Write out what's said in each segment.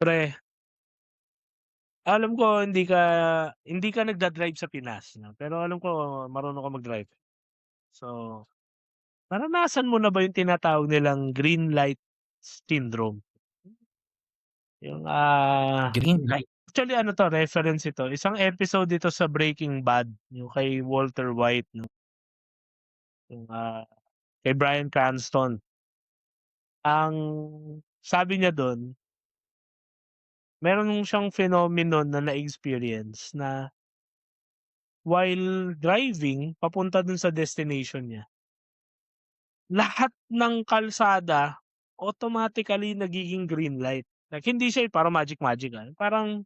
Pre, alam ko hindi ka nagda-drive sa Pinas 'no, pero alam ko marunong ka mag-drive. So, naranasan mo na ba yung tinatawag nilang green light syndrome? Yung, Green light. actually ano 'to, reference ito, isang episode ito sa Breaking Bad, yung kay Walter White 'no, yung, kay Bryan Cranston. Ang sabi niya dun, meron siyang phenomenon na na-experience na while driving papunta dun sa destination niya, lahat ng kalsada automatically nagiging green light. Like hindi siya yung parang magic-magic, parang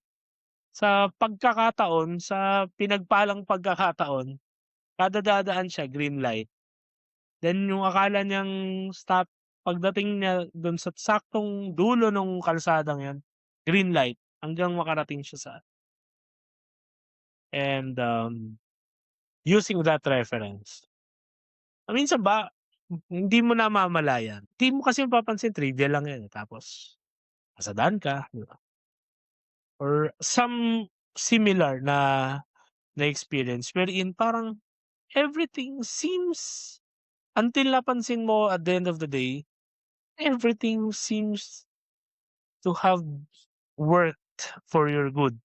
sa pagkakataon, sa pinagpalang pagkakataon, kada dadaan siya green light. Then yung akala niyang stop, pagdating niya dun sa saktong dulo nung kalsadang yun, green light hanggang makarating siya sa and, using that reference, minsan ba hindi mo namamalayan, di mo kasi mapapansin trivia lang yan, eh, tapos nasa daan ka, di ba? Or some similar na experience wherein parang everything seems until napansin mo at the end of the day, everything seems to have worked for your good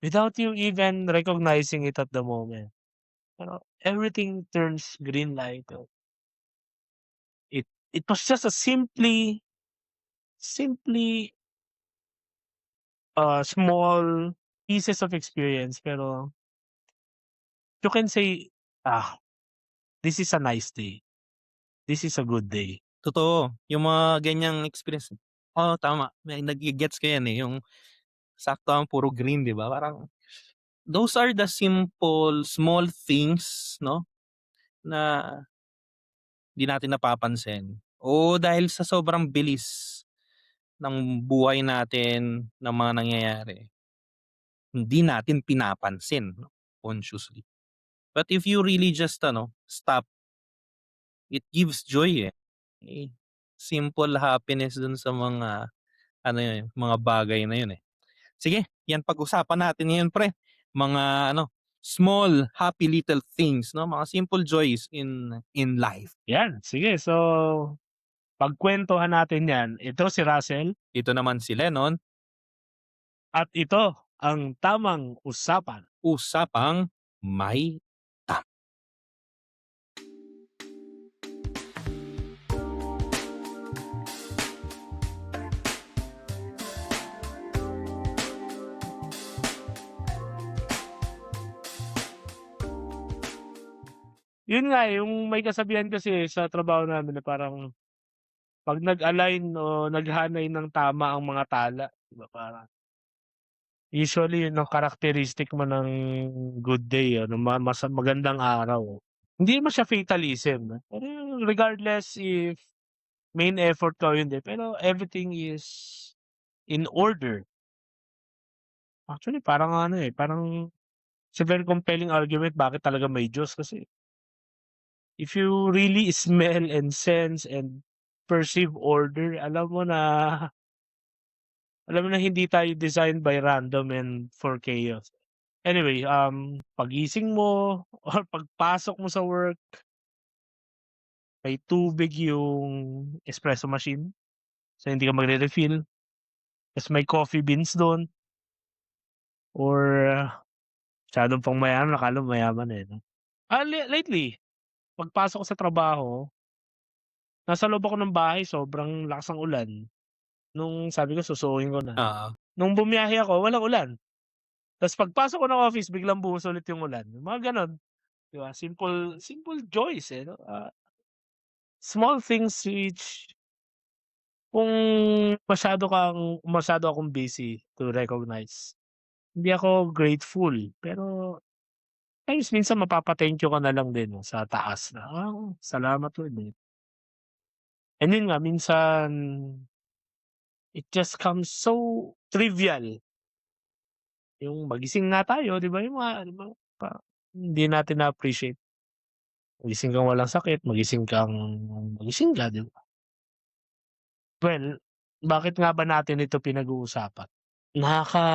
without you even recognizing it at the moment. Pero everything turns green light. It was just a simply, small pieces of experience pero you can say, "Ah, this is a nice day. This is a good day." Totoo, yung mga ganyang experience, oo tama, may nage-gets ko yan, eh, yung sakto ang puro green 'di ba, parang those are the simple small things 'no, na di natin napapansin o dahil sa sobrang bilis ng buhay natin, ng mga nangyayari, hindi natin pinapansin 'no, consciously. But if you really just stop, it gives joy, eh. Eh, simple happiness dun sa mga mga bagay na yun, eh. Sige, yan pag-usapan natin ngayon pre, mga small happy little things 'no, mga simple joys in life. Yan, sige. So, pagkuwentuhan natin 'yan. Ito si Russell Ito naman si Lennon, at ito ang Tamang Usapan. usapang may Yun nga, eh, yung may kasabihan kasi sa trabaho namin na parang 'pag nag-align o naghanay ng tama ang mga tala, 'di ba, parang usually yun ang characteristic mo ng good day o ng magandang araw. Hindi naman siya fatalism, pero regardless if main effort ka o hindi, pero everything is in order. Actually parang ano, eh, parang it's a very compelling argument bakit talaga may Diyos kasi if you really smell and sense and perceive order, alam mo na hindi tayo designed by random and for chaos. Anyway, paggising mo or pagpasok mo sa work, may tubig yung espresso machine, so hindi ka magre-refill, ta's may coffee beans dun or masyadong pang mayaman, akala mo mayaman, eh, 'no? Lately, pagpasok ko sa trabaho, nasa loob ako ng bahay sobrang lakas ng ulan, nung sabi ko susuohin ko na. oo. Nung bumiyahe ako walang ulan, ta's pagpasok ko ng office biglang buhos ulit yung ulan, mga gano'n, 'di ba? Simple simple joys, eh, 'no? Small things which kung masyado akong busy to recognize, hindi ako grateful. Pero times minsan mapapa-thank you ka na lang din 'no, sa taas na, salamat Lord, eh. And yun nga minsan, it just comes so trivial, yung magising nga tayo 'di ba, yung mga 'di ba, hindi natin na-appreciate. Magising kang walang sakit, magising ka 'di ba? Well, Bakit nga ba natin ito pinag-uusapan? Nakaka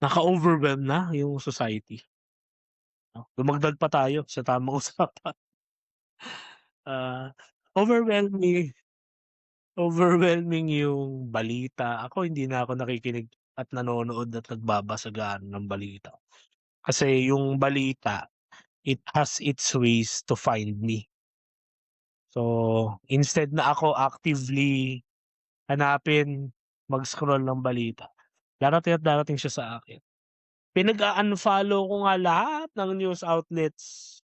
Naka-overwhelm na yung society, 'no? Dumagdag pa tayo sa tamang usapan. Ah, overwhelming overwhelming yung balita. Ako hindi na ako nakikinig at nanonood at nagbabasa gaano ng balita. Kasi yung balita, it has its ways to find me. So, instead na ako actively hanapin, mag-scroll ng balita, darating at darating siya sa akin. Pinag-a-unfollow ko nga lahat ng news outlets,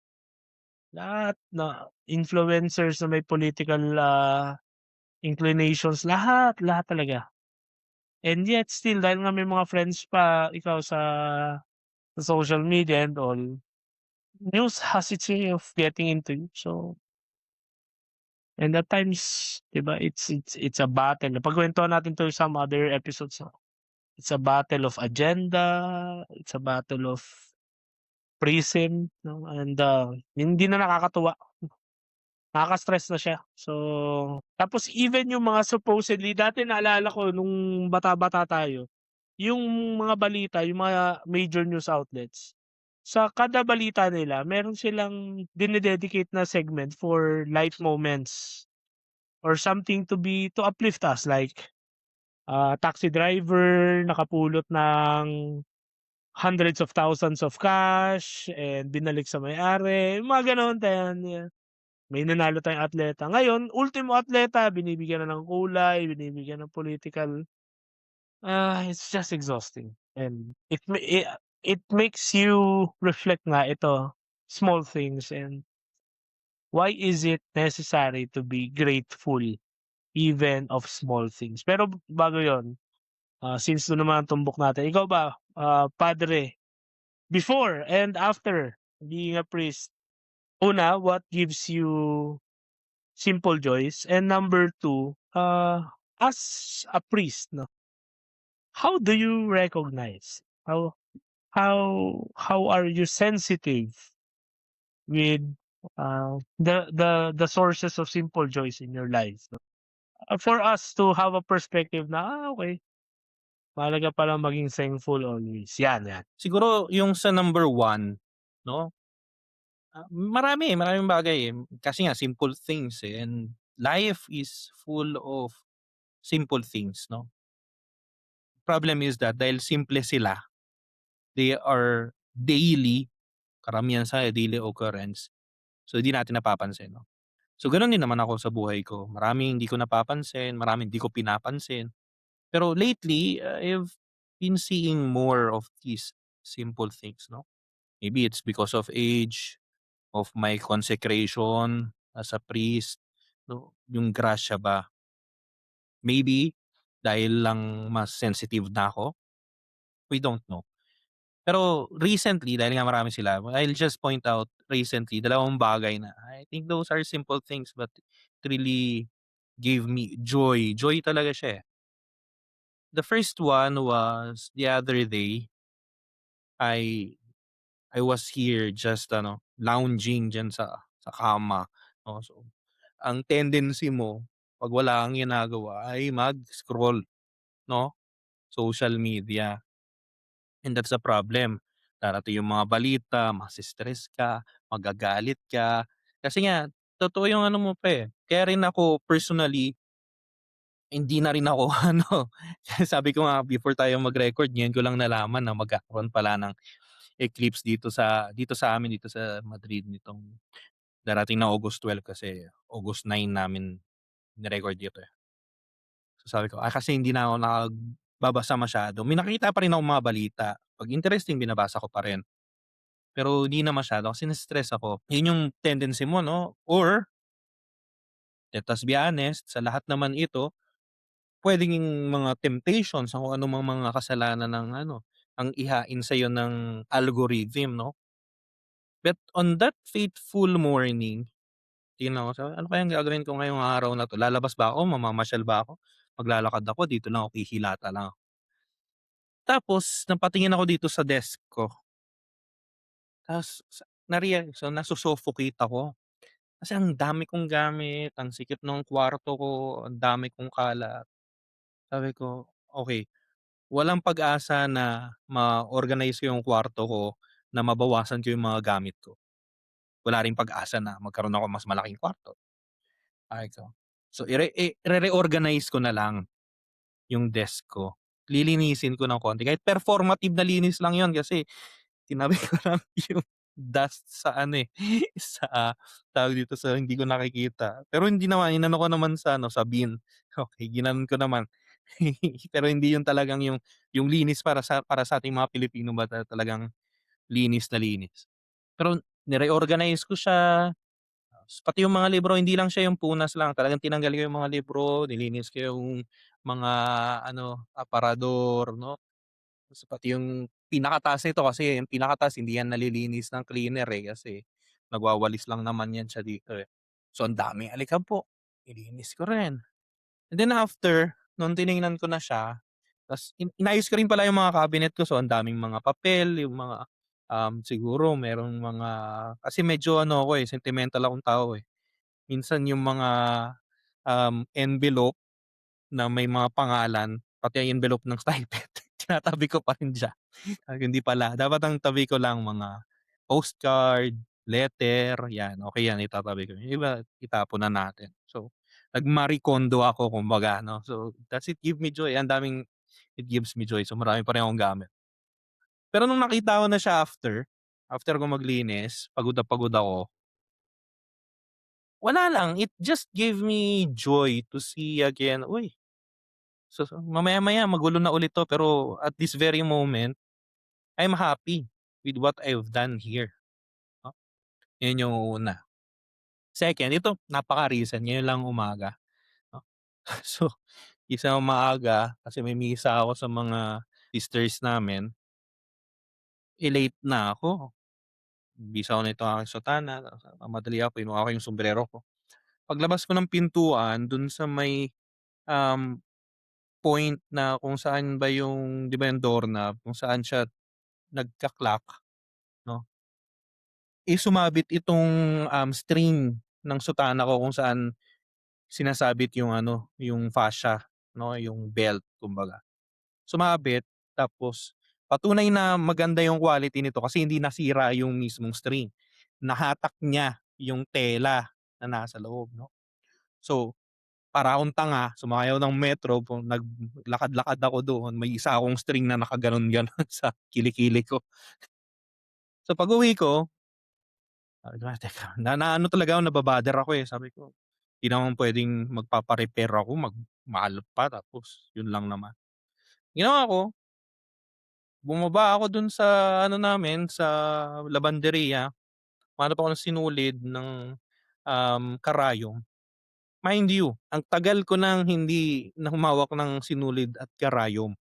lahat na influencers na may political, inclinations, lahat, lahat talaga. And yet still dahil nga may mga friends pa ikaw sa social media and all, news has its way of getting into you. So, and at times, 'di ba, it's a battle. Napagkuwentuhan natin 'to some other episodes, no? It's a battle of agenda, it's a battle of prism, 'no, and, hindi na nakakatuwa, nakaka-stress na siya. So, tapos even yung mga supposedly dati naalala ko nung bata-bata tayo, yung mga balita, yung mga major news outlets, sa kada balita nila meron silang dine-dedicate na segment for life moments or something to uplift us like, taxi driver nakapulot ng hundreds of thousands of cash and binalik sa may-ari, yung mga gano'n then may nanalo tayong atleta. Ngayon, ultimo atleta binibigyan na ng kulay, binibigyan ng political, it's just exhausting and it makes you reflect nga ito, small things and why is it necessary to be grateful even of small things. Pero bago yon, since dun naman ang tumbok natin, ikaw ba, padre, before and after being a priest, una, what gives you simple joys? And number two, as a priest, no, how do you recognize? How are you sensitive with the sources of simple joys in your life? No? For us to have a perspective na okay, mahalaga palang maging thankful always. Yan, yan. Siguro yung sa number one 'no, maraming bagay, eh. Kasi nga simple things, eh, and life is full of simple things 'no. Problem is that dahil simple sila, they are daily, karamihan sa daily occurrence, so hindi natin napapansin 'no. So gano'n din naman ako sa buhay ko, maraming hindi ko napapansin, maraming hindi ko pinapansin. Pero lately, I've been seeing more of these simple things 'no. Maybe it's because of age, of my consecration as a priest 'no, yung grasya ba. Maybe dahil lang mas sensitive na ako, we don't know. Pero recently dahil nga marami sila, I'll just point out recently dalawang bagay na I think those are simple things but it really gave me joy. Joy talaga siya, eh. The first one was the other day, I I was here just ano, lounging diyan sa kama 'no. So, ang tendency mo 'pag wala kang ginagawa ay mag-scroll 'no, social media. And that's the problem. Darating yung mga balita, mase-stress ka, magagalit ka. Kasi nga, totoo yung ano mo pa, eh. Kaya rin ako personally, hindi na rin ako ano, sabi ko nga before tayo mag-record, ngayon ko lang nalaman na magkakaroon pala ng eclipse dito sa amin dito sa Madrid nitong darating na August 12 kasi August 9 namin ni-record dito, eh. So sabi ko, kasi hindi na ako nagbabasa masyado. May nakikita pa rin akong mga balita. 'Pag interesting binabasa ko pa rin. Pero hindi na masyado kasi na-stress ako. Yun yung tendency mo 'no, or let us be honest, sa lahat naman ito, puwedeng yung mga temptations o kung anumang mga kasalanan ng ano, ang ihain sa'yo ng algorithm 'no. But on that fateful morning, tinignan ko sabi, "Ano kayang gagawin ko ngayong araw na 'to? Lalabas ba ako, mamamasyal ba ako, maglalakad ako, dito lang ako, kikilata lang ako." Tapos napatingin ako dito sa desk ko, ta's nasu-suffocate ako. Kasi ang dami kong gamit, ang sikip ng kwarto ko, ang dami kong kalat. Sabi ko, "Okey, walang pag-asa na ma-organize ko yung kwarto ko na mabawasan ko yung mga gamit ko. Wala ring pag-asa na magkaroon ako mas malaking kwarto." Sabi ko. So, ire-reorganize ko na lang yung desk ko. Lilinisin ko ng konti kahit performative na linis lang yun kasi tinabi ko lang yung dust sa ano, eh, sa tawag dito, sa hindi ko nakikita. Pero hindi naman, inano ko naman sa ano, sa bin. Okey, ginanon ko naman. Pero hindi yun talagang yung linis para sa ating mga Pilipino ba talagang linis na linis. Pero ni-reorganize ko siya, pati yung mga libro hindi lang siya yung punas lang, talagang tinanggal ko yung mga libro, nilinis ko yung mga ano, aparador 'no. Tas pati yung pinakataas nito kasi yung pinakataas hindi yan nalilinis ng cleaner, eh, kasi nagwawalis lang naman yan siya dito, eh. So, ang daming alikabok, nilinis ko rin. And then after nung tiningnan ko na siya, tas inayos ko rin pala yung mga cabinet ko. So, ang daming mga papel, yung mga, siguro merong mga kasi medyo ano ako, eh, sentimental akong tao, eh. Minsan yung mga, envelope na may mga pangalan, pati ang envelope ng stipend, tinatabi ko pa rin diyan. Sabi ko, hindi pala, dapat ang tabi ko lang mga postcard, letter, 'yan, okey 'yan itatabi ko. Yung iba itapon na natin. So, nag-Marie Kondo ako kumbaga 'no. So, does it give me joy? Ang daming it gives me joy. So, marami pa rin akong gamit. Pero nung nakita ko na siya after ko maglinis, pagod na pagod ako, wala lang, it just gave me joy to see again, uy, so mamaya-maya magulo na ulit 'to pero at this very moment, I'm happy with what I've done here, 'no. 'Yun yung una. Second, ito napaka-recent, ngayon lang umaga, 'no. So, gising ako maaga kasi may misa ako sa mga sisters namin, late na ako. Bisa ko na itong aking sutana, nagmamadali ako, kinuha ko yung sombrero ko. Paglabas ko ng pintuan dun sa may, um, point na kung saan ba yung 'di ba yung doorknob, kung saan siya nagka-clock 'no, sumabit itong, string ng sutana ko kung saan sinasabit yung ano, yung fascia 'no, yung belt kumbaga. Sumabit tapos patunay na maganda yung quality nito kasi hindi nasira yung mismong string. Nahatak niya yung tela na nasa loob 'no. So, para akong tanga sumakay ako ng metro naglakad-lakad ako doon, may isa akong string na nakagano'n-gano'n sa kilikili ko. So, pag-uwi ko sabi ko, "Teka," naano talaga ako, naba-bother ako, eh. Sabi ko, "Di naman puwedeng magpapa-repair ako, mahal pa tapos yun lang naman." Ginawa ko, bumaba ako dun sa ano namin, sa labanderiya, humanap ako ng sinulid ng, karayom. Mind you, ang tagal ko nang hindi na humawak ng sinulid at karayom.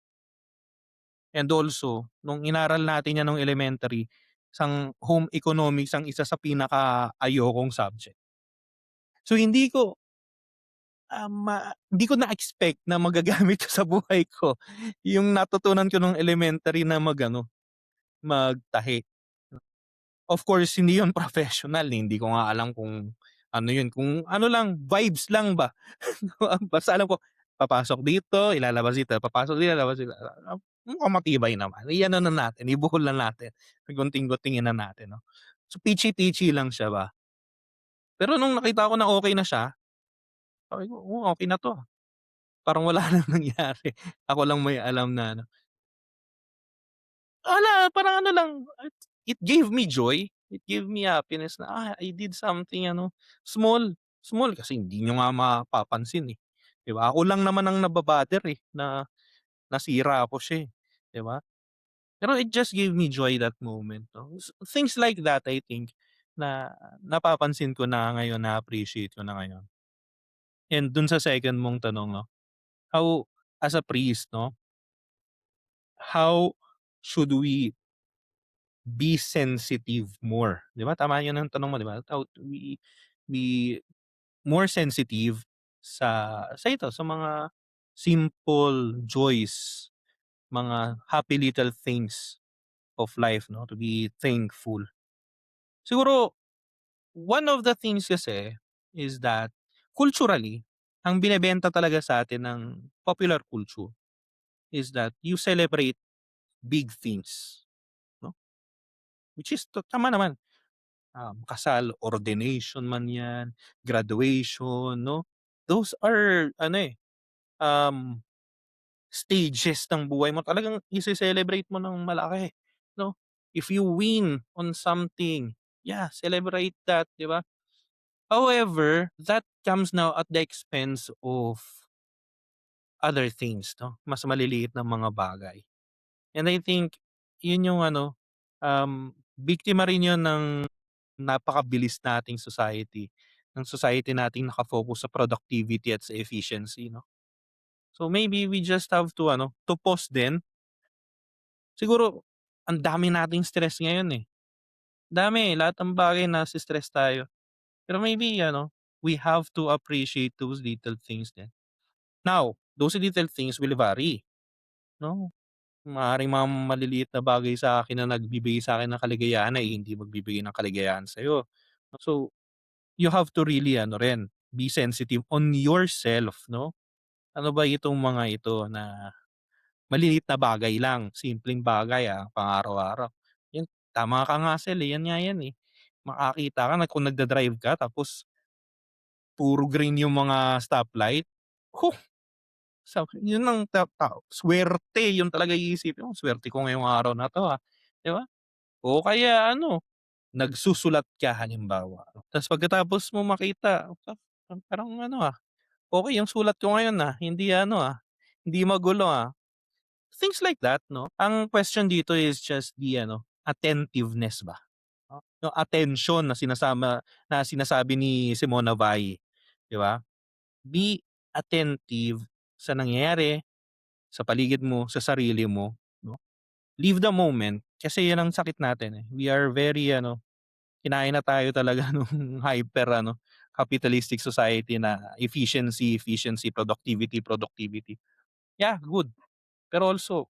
And also, nung inaral natin 'yan nung elementary, home economics ang isa sa pinaka-ayokong subject. So hindi ko na-expect na magagamit ko sa buhay ko yung natutunan ko nung elementary na magtahi. Of course, hindi yun professional, eh, hindi ko nga alam kung ano yun, kung ano lang, vibes lang ba. Basta alam ko, papasok dito, ilalabas dito, papasok dito, ilalabas dito. Mukhang matibay naman, i-ano na natin, ibuhol na natin, gunting-guntingin na natin 'no. So, peachy-peachy lang siya ba. Pero nung nakita ko na okey na siya, sabi ko, "Oh, okey na 'to, ah." Parang wala ng nangyari, ako lang may alam na ano. Wala, parang ano lang, it gave me joy, it gave me happiness na, I did something ano, small, small kasi hindi niyo nga mapapansin, eh, 'di ba? Ako lang naman ang naba-bother, eh, na nasira ko siya, eh, 'di ba? Pero it just gave me joy that moment 'no. Things like that I think na napapansin ko na ngayon, na-appreciate ko na ngayon. And dun sa second mong tanong 'no, how as a priest 'no, how should we be sensitive more, 'di ba tama 'yun ang tanong mo 'di ba? How to be more sensitive sa ito, sa mga simple joys, mga happy little things of life 'no, to be thankful. Siguro one of the things kasi is that culturally, ang binebenta talaga sa atin ng popular culture is that you celebrate big things, 'no? Which is tama naman, kasal, ordination man 'yan, graduation, 'no? Those are ano, um, stages ng buhay mo, talagang ise-celebrate mo ng malaki, 'no? If you win on something, yeah, celebrate that, 'di ba? However, that comes now at the expense of other things, 'no, mas maliliit na mga bagay. And I think yun yung ano, biktima rin yun ng napakabilis nating society, ng society nating naka-focus sa productivity at sa efficiency, 'no. So maybe we just have to ano, to pause din. Siguro ang dami nating stress ngayon, eh. Dami, lahat ng bagay nase-stress tayo. Pero maybe ano, we have to appreciate those little things din. Now, those little things will vary, 'no? Maaaring mga maliliit na bagay sa akin na nagbibigay sa'kin ng kaligayahan ay hindi magbibigay ng kaligayahan sa'yo. So, you have to really ano rin, be sensitive on yourself, 'no? Ano ba itong mga ito na maliliit na bagay lang, simpleng bagay, pang-araw-araw. Yan, tama ka nga Sel, yan nga yan, eh. Makakita ka na kung nagda-drive ka tapos puro green yung mga stoplight, yun ang swerte, yun talaga iisipin mo, "Swerte ko ngayong araw na 'to, 'di ba? O kaya ano, nagsusulat ka halimbawa, ta's pagkatapos mo makita, parang ano, okey yung sulat ko ngayon, hindi ano, hindi magulo, things like that, 'no? Ang question dito is just the ano, attentiveness ba, yung attention na sinasabi ni Simona Weil, 'di ba? Be attentive sa nangyayari sa paligid mo, sa sarili mo, 'no? Live the moment kasi 'yan ang sakit natin, eh. We are very ano, kinain na tayo talaga nung hyper ano, capitalistic society na efficiency, efficiency, productivity, productivity. Yeah, good. Pero also,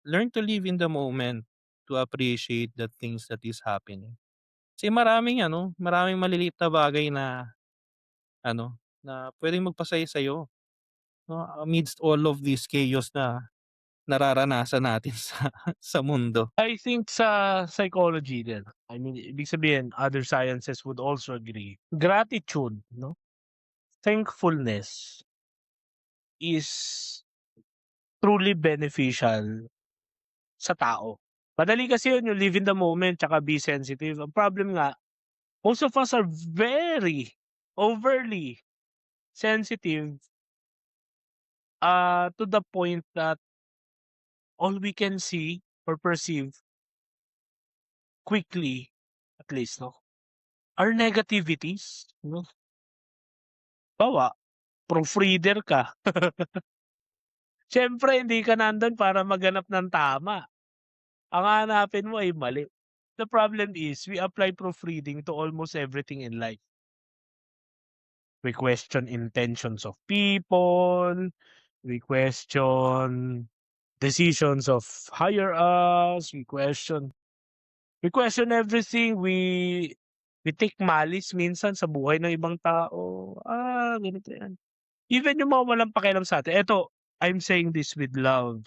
learn to live in the moment to appreciate the things that is happening. Kasi maraming ano, maraming maliliit na bagay na ano, na puwedeng magpasaya sa'yo, 'no, amidst all of this chaos na nararanasan natin sa mundo. I think sa psychology din, I mean, ibig sabihin other sciences would also agree. Gratitude, 'no, thankfulness is truly beneficial sa tao. Madali kasi yun yung live in the moment tsaka be sensitive. Ang problem nga, most of us are very overly sensitive, to the point that all we can see or perceive quickly, at least, 'no, are negativities, 'no. Halimbawa, proofreader ka, siyempre hindi ka nandun para maghanap ng tama, ang hahanapin mo ay mali. The problem is we apply proofreading to almost everything in life. We question intentions of people, we question decisions of higher us, we question everything, we take malice minsan sa buhay ng ibang tao, ganito yan. Even yung mga walang pakialam sa'tin, eto, I'm saying this with love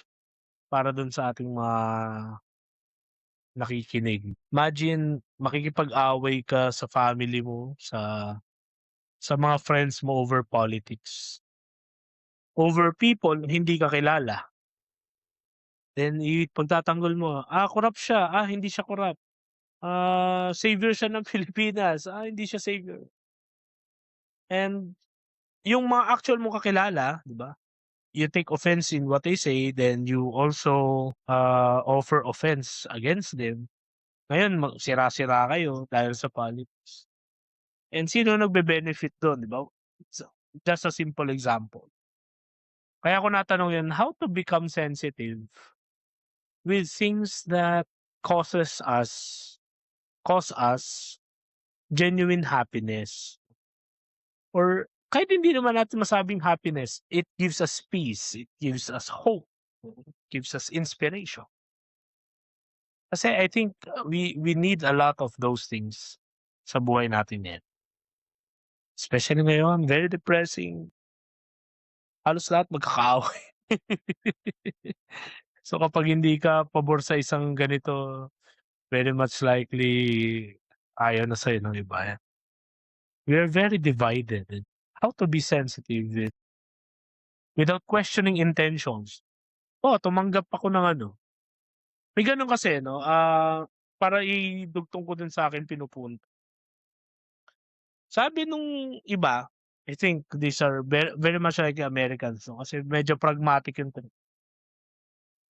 para dun sa ating mga nakikinig. Imagine makikipag-away ka sa family mo, sa mga friends mo over politics, over people na hindi ka kilala. Then ipagtatanggol mo, corrupt siya, hindi siya corrupt. Savior siya ng Pilipinas, hindi siya savior. And yung mga actual mong kakilala, 'di ba? You take offense in what they say, then you also, offer offense against them. Ngayon sira-sira kayo dahil sa politics. And sino nagbe-benefit dun, 'di ba? So, just a simple example. Kaya ko natanong yun, how to become sensitive with things that causes us cause us genuine happiness, or kahit hindi naman natin masabing happiness, it gives us peace, it gives us hope, gives us inspiration. Kasi I think, we need a lot of those things sa buhay natin ngayon. Especially ngayon, very depressing. Halos lahat magkakaaway. So, kapag hindi ka pabor sa isang ganito, very much likely ayaw na sa'yo ng iba. We are very divided. How to be sensitive without questioning intentions. Tumanggap ako ng ano, may gano'n kasi 'no, para idugtong ko dun sa'king pinupunto. Sabi nung iba, I think these are very much like Americans 'no, kasi medyo pragmatic yung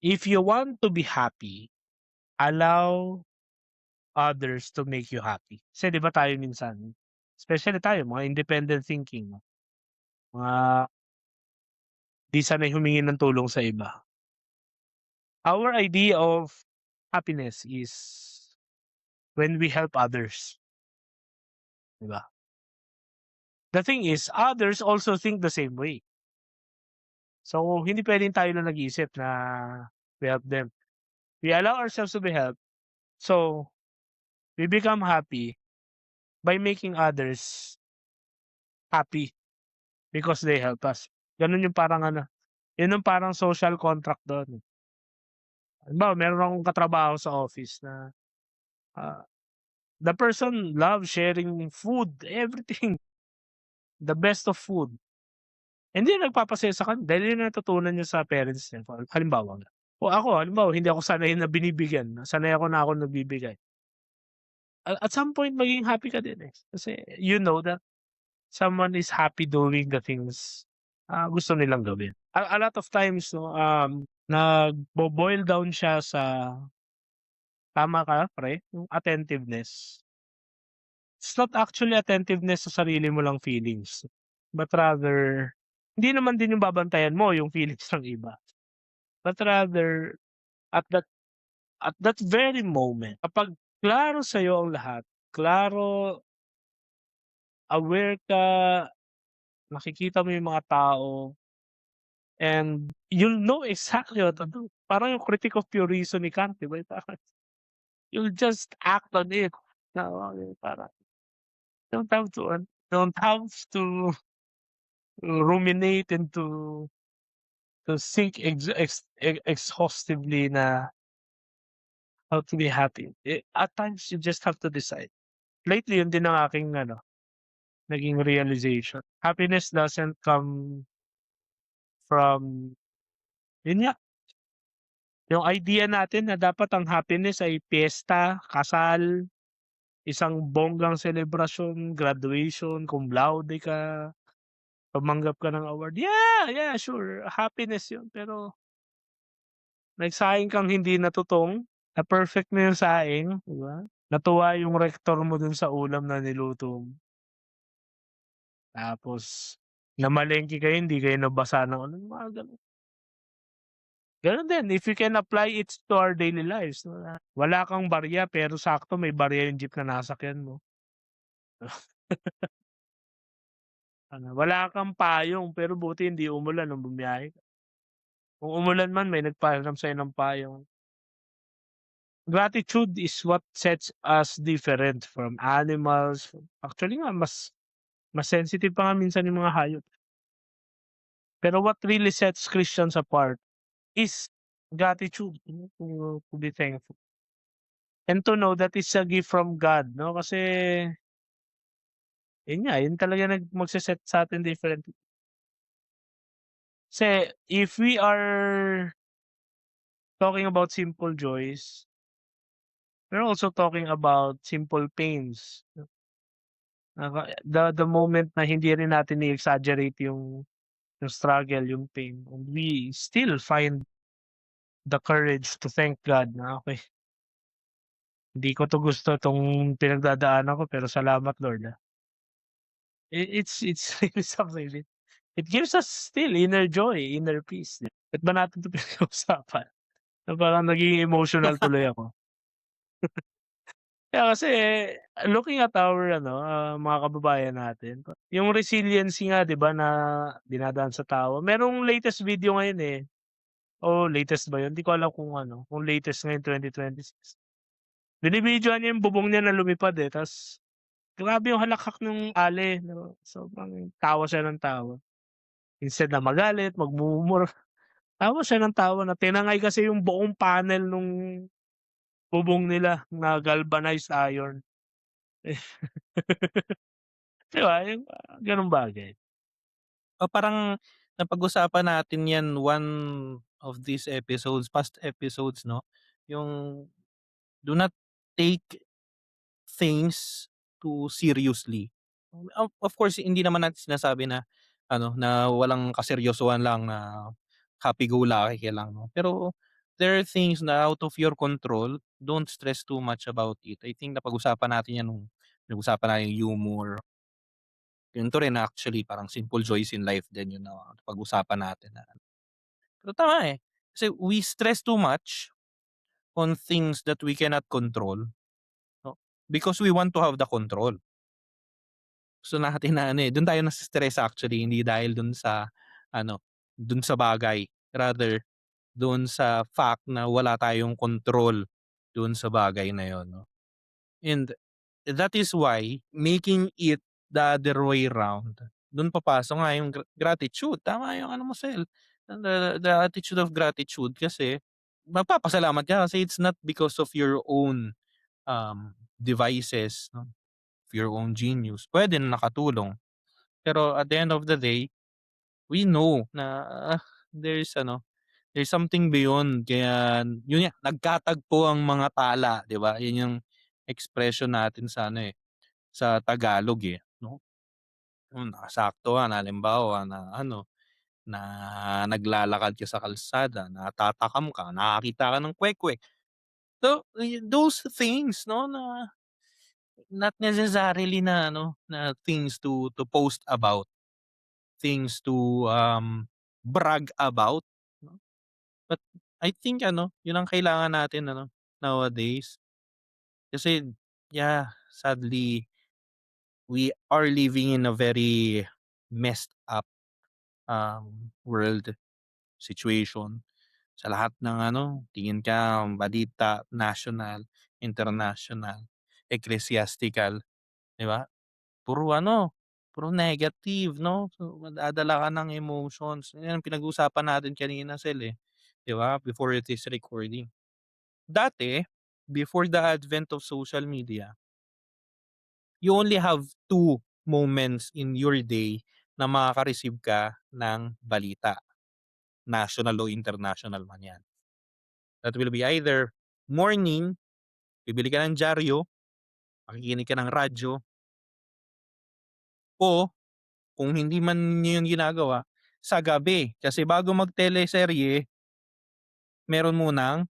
if you want to be happy, allow others to make you happy. Kasi 'di ba tayo minsan, especially tayo mga independent thinking, mga 'di sanay humingi ng tulong sa iba. Our idea of happiness is when we help others, 'di ba? The thing is, others also think the same way. So, hindi puwedeng tayo lang nag-iisip na we help them. We allow ourselves to be helped, so we become happy by making others happy because they help us. Gano'n yung parang ano, yun yung parang social contract dun. Halimbawa, meron akong katrabaho sa office na, ah, the person loves sharing food, everything, the best of food. Hindi nagpapasaya sa kanya dahil yun ang natutunan niya sa parents niya. Halimbawa, o ako halimbawa hindi ako sanay na binibigyan, sanay ako na ako nagbibigay. At some point magiging happy ka din, eh, kasi you know that someone is happy doing the things, gusto nilang gawin. A lot of times 'no, nagbo-boil down siya sa tama ka pre, yung attentiveness. It's not actually attentiveness sa sarili mo lang feelings, but rather hindi naman din yung babantayan mo yung feelings ng iba, but rather at that very moment kapag klaro sa'yo ang lahat, klaro, aware ka, nakikita mo yung mga tao, and you'll know exactly what to do. Parang yung critic of pure reason ni Kant, 'di ba, parang you'll just act on it na okey parang don't have to don't have to ruminate and to think exhaustively na how to be happy. At times you just have to decide. Lately yun din ang aking ano, naging realization. Happiness doesn't come from yun nga, yung idea natin na dapat ang happiness ay piyesta, kasal, isang bonggang selebrasyon, graduation, cum laude ka, tumanggap ka ng award. Yeah, yeah, sure, happiness yun. Pero nagsaing kang hindi natutong, na perfect na yung saing, 'di ba? Natuwa yung rektor mo dun sa ulam na niluto mo. Tapos namalengke kayo, hindi kayo nabasa ng ano, mga gano'n. Gano'n din, if you can apply it to our daily lives, wala kang barya pero sakto may barya yung jeep na nasakyan mo. Ano, wala kang payong pero buti hindi umulan nung bumiyahe ka. Kung umulan man may nagpahiram sa'yo ng payong. Gratitude is what sets us different from animals. Actually nga mas sensitive pa nga minsan yung mga hayop. Pero what really sets Christians apart is gratitude, to be thankful. And to know that it's a gift from God 'no, kasi yun nga, yun talaga magse-set sa'tin different. Kasi if we are talking about simple joys, we're also talking about simple pains. The moment na hindi rin natin i-exaggerate yung struggle, yung pain, and we still find the courage to thank God na, "Okey, hindi ko 'to gusto 'tong pinagdadaanan ko pero salamat Lord, It's really something. It gives us still inner joy, inner peace. Ba't ba natin 'to pinag-uusapan? Na parang naging emotional tuloy ako. Kaya kasi looking at our ano, mga kababayan natin, yung resiliency nga 'di ba na dinadaan sa tao. Merong latest video ngayon, eh. Latest ba yun? Di ko alam kung ano, kung latest ngayon 2026. Binibidyohan niya yung bubong niya na lumipad, eh, ta's grabe yung halakhak nung ale 'no, sobrang tawa siya ng tawa. Instead na magalit, magmumura, tawa siya ng tawa na tinangay kasi yung buong panel nung bubong nila na galvanized iron. Eh, 'di ba yung mga gano'ng bagay. O parang napag-usapan natin 'yan one of these episodes, past episodes 'no, yung do not take things too seriously. Of course hindi naman natin sinasabi na ano, na walang kaseryosohan lang, na happy-go-lucky ka lang 'no. Pero there are things na out of your control, don't stress too much about it. I think napag-usapan natin 'yan nung pinag-usapan natin yung humor. Ganito rin actually, parang simple joys in life din yun na napag-usapan natin na ano. Pero tama, eh, kasi we stress too much on things that we cannot control 'no, because we want to have the control. Gusto natin na ano, eh, dun tayo nase-stress actually, hindi dahil dun sa ano, dun sa bagay, rather dun sa fact na wala tayong control dun sa bagay na yun 'no. And that is why making it the other way round, dun papasok nga yung gratitude, tama yung ano mo Sel, the attitude of gratitude kasi magpapasalamat ka kasi it's not because of your own, devices 'no, of your own genius, puwede na nakatulong. Pero at the end of the day, we know na there's ano, there's something beyond, kaya yun nga, nagkatagpo ang mga tala, 'di ba? Yun yung expression natin sa ano, eh, sa Tagalog, eh, 'no? Nasaktuhan halimbawa na ano, na naglalakad ka sa kalsada, natatakam ka, nakakita ka ng kwek-kwek. So, those things 'no, na not necessarily na ano, na things to post about, things to, brag about 'no. But I think ano, yun ang kailangan natin ano, nowadays. Kasi yeah, sadly, we are living in a very messed up, world situation. Sa lahat ng ano, tingin ka balita, national, international, ecclesiastical, 'di ba? Puro ano, puro negative 'no? So, madadala ka ng emotions. Yan ang pinag-usapan natin kanina Sel, eh, 'di ba, before this recording. Dati, before the advent of social media, you only have two moments in your day na makaka-receive ka ng balita, national o international man 'yan. That will be either morning, bibili ka ng dyaryo, makikinig ka ng radyo, o kung hindi man niyo 'yun ginagawa, sa gabi. Kasi bago mag-teleserye, meron munang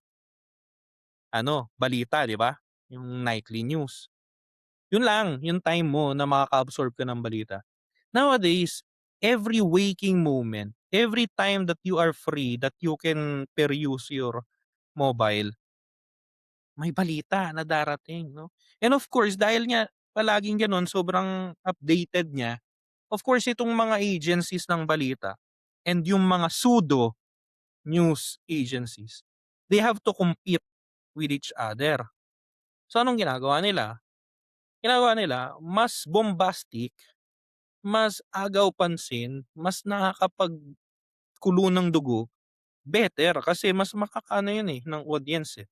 ano, balita, 'di ba? Yung nightly news. 'Yun lang, yung time mo na makaka-absorb ka ng balita. Nowadays, every waking moment, every time that you are free, that you can peruse your mobile, may balita na darating 'no. And of course, dahil nga palaging gano'n, sobrang updated niya, of course itong mga agencies ng balita and yung mga pseudo news agencies, they have to compete with each other. So anong ginagawa nila? Ginagawa nila mas bombastic, mas agaw pansin, mas nakakapagkulo ng dugo, better kasi mas makakaano yun, eh, ng audience, eh.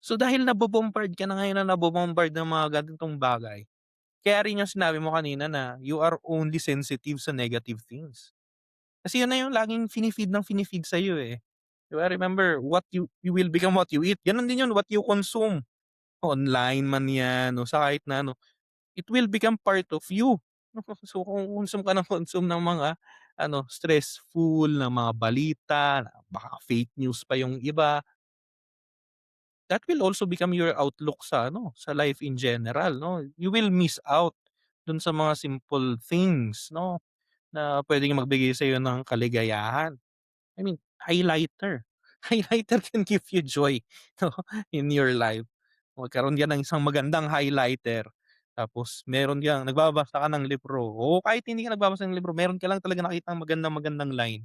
So dahil nabo-bombard ka na ngayon na nabo-bombard ng mga ganitong bagay, kaya rin yung sinabi mo kanina na you are only sensitive sa negative things. Kasi yun na yung laging fini-feed ng fini-feed sa'yo, eh. 'Di ba, remember what you will become what you eat, gano'n din yun, what you consume. Online man 'yan o sa kahit na ano, it will become part of you. So kung consume ng mga ano, stressful na mga balita, na baka fake news pa yung iba, that will also become your outlook sa ano, sa life in general 'no. You will miss out dun sa mga simple things 'no, na puwedeng magbigay sa'yo ng kaligayahan. I mean, highlighter. Highlighter can give you joy 'no, in your life. Magkaroon ka ng isang magandang highlighter, tapos meron kang nagbabasa ka ng libro, o kahit hindi ka nagbabasa ng libro, meron ka lang talagang nakitang magandang-magandang line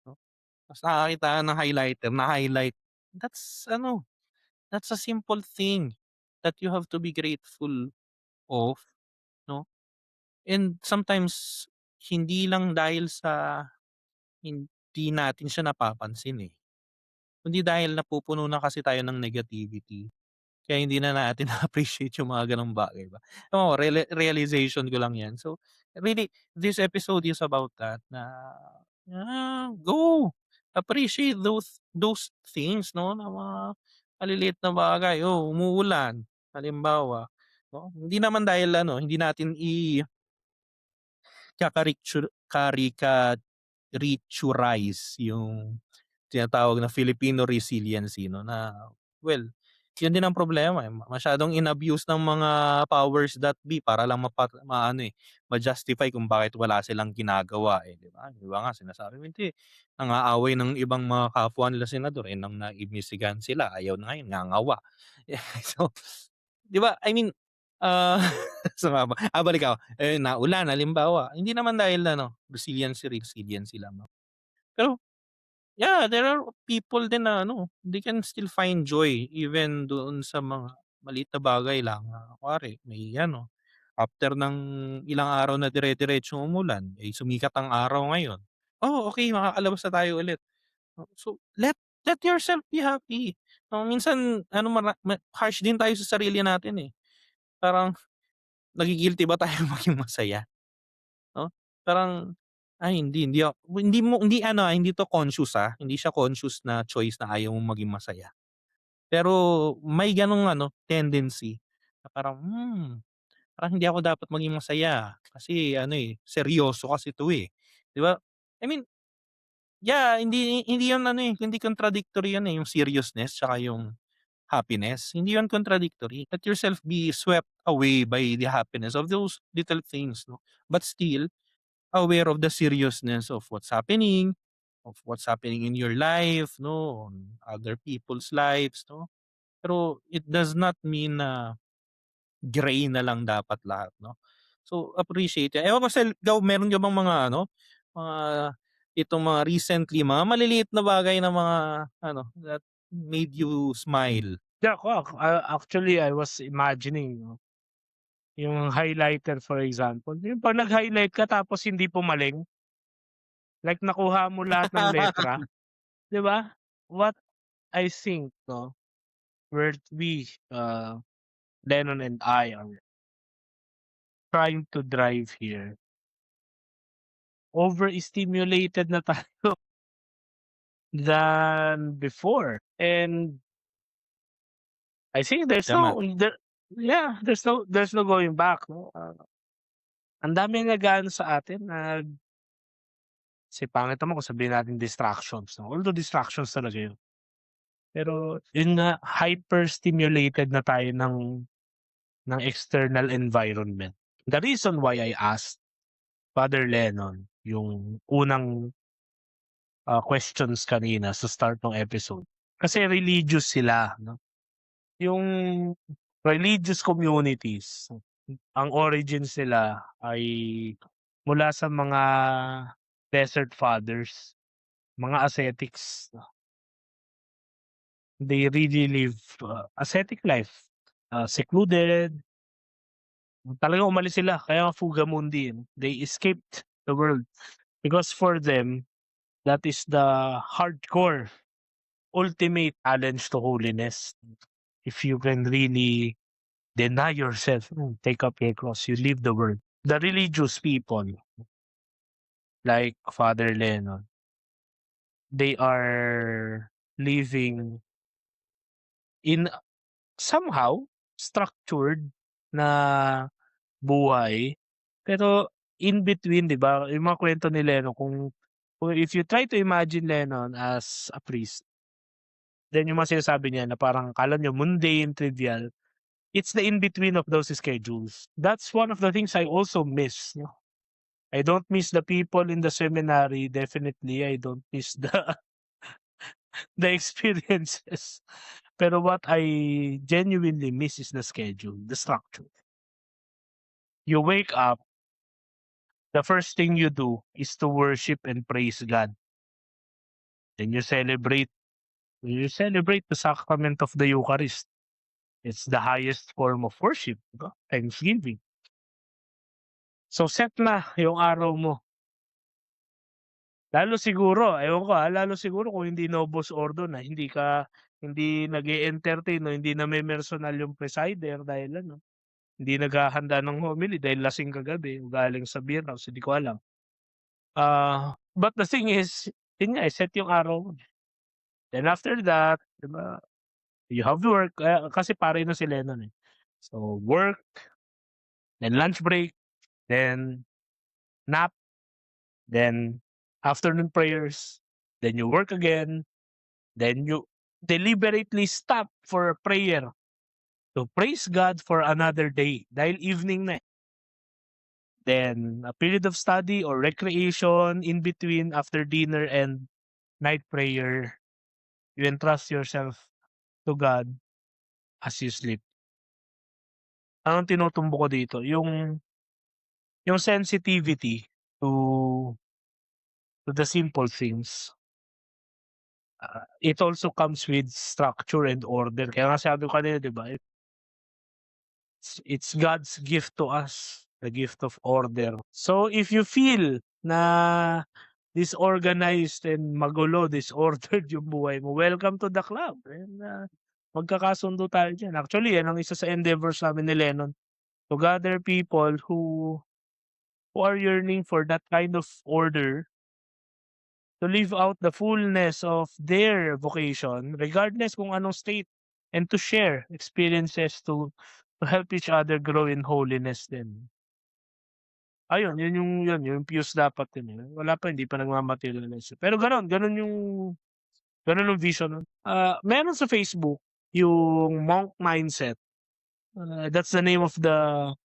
'no, ta's nakakita ka ng highlighter, na-highlight, that's ano, that's a simple thing that you have to be grateful off, 'no? And sometimes hindi lang dahil sa hindi natin siya napapansin, eh, kundi dahil napupuno na kasi tayo ng negativity. Kaya hindi na natin na-appreciate yung mga gano'ng bagay ba. Oo, realization ko lang 'yan. So, really, this episode is about that na, go appreciate those things 'no, na mga maliliit na bagay. Oh, umuulan, halimbawa, 'no, hindi naman dahil ano, hindi natin caricature-ize yung tinatawag na Filipino resiliency 'no, na well, yun din ang problema, eh, masyadong in-abuse ng mga powers that be para lang maano, eh, ma-justify kung bakit wala silang ginagawa, eh, 'di ba? Yung iba nga sinasabi, "Hindi, nang-aaway ng ibang mga kapwa nila senador, eh, nang naimbestigahan sila ayaw na ngayon, ngangawa." So, 'di ba, I mean, ah, sumama balik ako, eh, naulan halimbawa, hindi naman dahil ano, resiliency lang 'no. Pero yeah, there are people din na ano, they can still find joy even doon sa mga maliit na bagay lang. Kunwari may ano, after ng ilang araw na dire-diretsong umulan, eh, sumikat ang araw ngayon. Oh, okey, makakalabas na tayo ulit. Oh, so let yourself be happy. Minsan ano, harsh din tayo sa sarili natin, eh. Parang nagi-guilty ba tayo maging masaya? 'No, parang, "Ay hindi ano, hindi 'to conscious, hindi siya conscious na choice na ayaw mong maging masaya." Pero may gano'ng ano, tendency na parang, parang hindi ako dapat maging masaya kasi ano, eh, seryoso kasi 'to, eh." 'Di ba? I mean, yeah, hindi hindi 'yun ano, eh, hindi contradictory 'yun, eh, yung seriousness tsaka yung happiness, hindi 'yun contradictory. Let yourself be swept away by the happiness of those little things 'no, but still aware of the seriousness of what's happening in your life 'no, on other people's lives 'no. Pero it does not mean na gray na lang dapat lahat 'no. So, appreciate yan. Ewan ko ikaw meron ka bang mga ano, mga itong mga recently, mga maliliit na bagay na mga ano, that made you smile? Yeah, actually, I was imagining 'no, yung highlighter for example, yung 'pag nag-highlight ka tapos hindi pumaling, like nakuha mo lahat ng letra, 'di ba? What I think 'no, where Lennon and I are trying to drive here, overstimulated na tayo than before. And I think Tama, yeah, there's no going back 'no. Ang daming nag-aano sa atin kasi pangit naman kung sabihin natin distractions 'no, although distractions talaga yun. Pero yun nga, hyper stimulated na tayo ng external environment. The reason why I asked Father Lennon yung unang, questions kanina sa start ng episode, kasi religious sila 'no. Yung religious communities, ang origins nila ay mula sa mga desert fathers, mga ascetics. They really live, ascetic life, secluded, talagang umalis sila kaya nga Fuga Mundi, eh, they escaped the world because for them, that is the hardcore ultimate challenge to holiness. If you can really deny yourself, take up your cross, you leave the world. The religious people, like Father Lennon, they are living in somehow structured na buhay, pero in between 'di ba, yung mga kuwento ni Lennon kung if you try to imagine Lennon as a priest, then yung mga sinasabi niya na parang akala niyo mundane, trivial, it's the in between of those schedules. That's one of the things I also miss, no? I don't miss the people in the seminary, definitely I don't miss the the experiences. Pero what I genuinely miss is the schedule, the structure. You wake up, the first thing you do is to worship and praise God. Then you celebrate the sacrament of the Eucharist. It's the highest form of worship, 'di ba, thanksgiving. So set na yung araw mo. Lalo siguro, ewan ko, lalo siguro kung hindi Novus Ordo na hindi nag-e-entertain o hindi namemersonal yung presider dahil ano, hindi naghahanda ng homily dahil lasing kagabi o galing sa beer house, hindi ko alam. But the thing is, yun nga, set yung araw mo. Then after that, 'di ba, you have work, kasi pare na si Lennon, eh. So work, then lunch break, then nap, then afternoon prayers, then you work again, then you deliberately stop for prayer to praise God for another day dahil evening na, eh. Then a period of study or recreation in between after dinner and night prayer. You entrust yourself to God as you sleep. Ang tinutumbo ko dito yung sensitivity to the simple things. It also comes with structure and order. Kaya nga sabi ko kanina, 'di ba, it's God's gift to us, the gift of order. So if you feel na disorganized and magulo, disordered yung buhay mo, welcome to the club, and magkakasundo tayo diyan. Actually, yan ang isa sa endeavors namin ni Lennon, to gather people who are yearning for that kind of order, to live out the fullness of their vocation regardless kung anong state, and to share experiences to help each other grow in holiness din. Ayun, yun yung fuse dapat din, eh. Wala pa, hindi pa nagma-materialize. Pero gano'n yung vision nun. Meron sa Facebook yung Monk Mindset, that's the name of the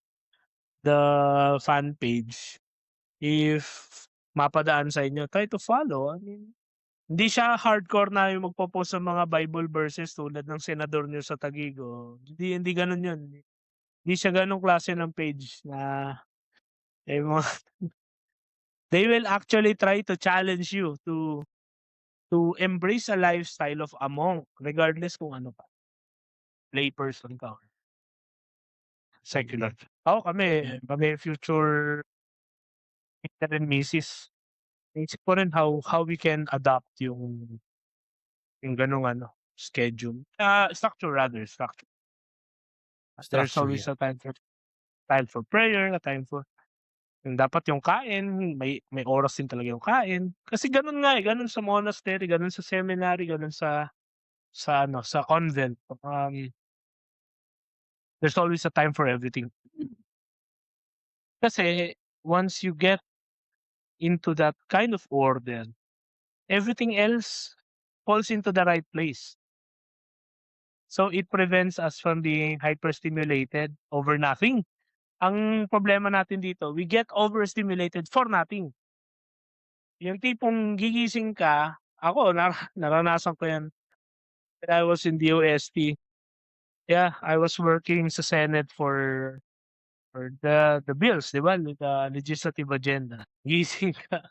fan page. If mapadaan sa inyo, try to follow. I mean, hindi siya hardcore na yung magpo-post ng mga Bible verses tulad ng senador niyo sa Taguig, hindi gano'n yun. Hindi siya gano'ng klase ng page na eh, mga they will actually try to challenge you to embrace a lifestyle of a monk regardless kung ano ka, layperson ka or secular. Kami future Mr. and Mrs. Iniisip ko rin how we can adapt yung gano'ng ano, schedule. Structure rather, structure. There's Structure, always yeah. a time for prayer, a time for yung dapat yung kain, may oras din talaga yung kain. Kasi gano'n nga, eh, gano'n sa monastery, gano'n sa seminary, gano'n sa convent. There's always a time for everything. Kasi once you get into that kind of order, everything else falls into the right place. So it prevents us from being hyperstimulated over nothing. Ang problema natin dito, we get overstimulated for nothing. Yung tipong gigising ka, ako naranasan ko 'yan when I was in DOST. Yeah, I was working sa Senate for the bills, 'di ba, the legislative agenda. Gising ka,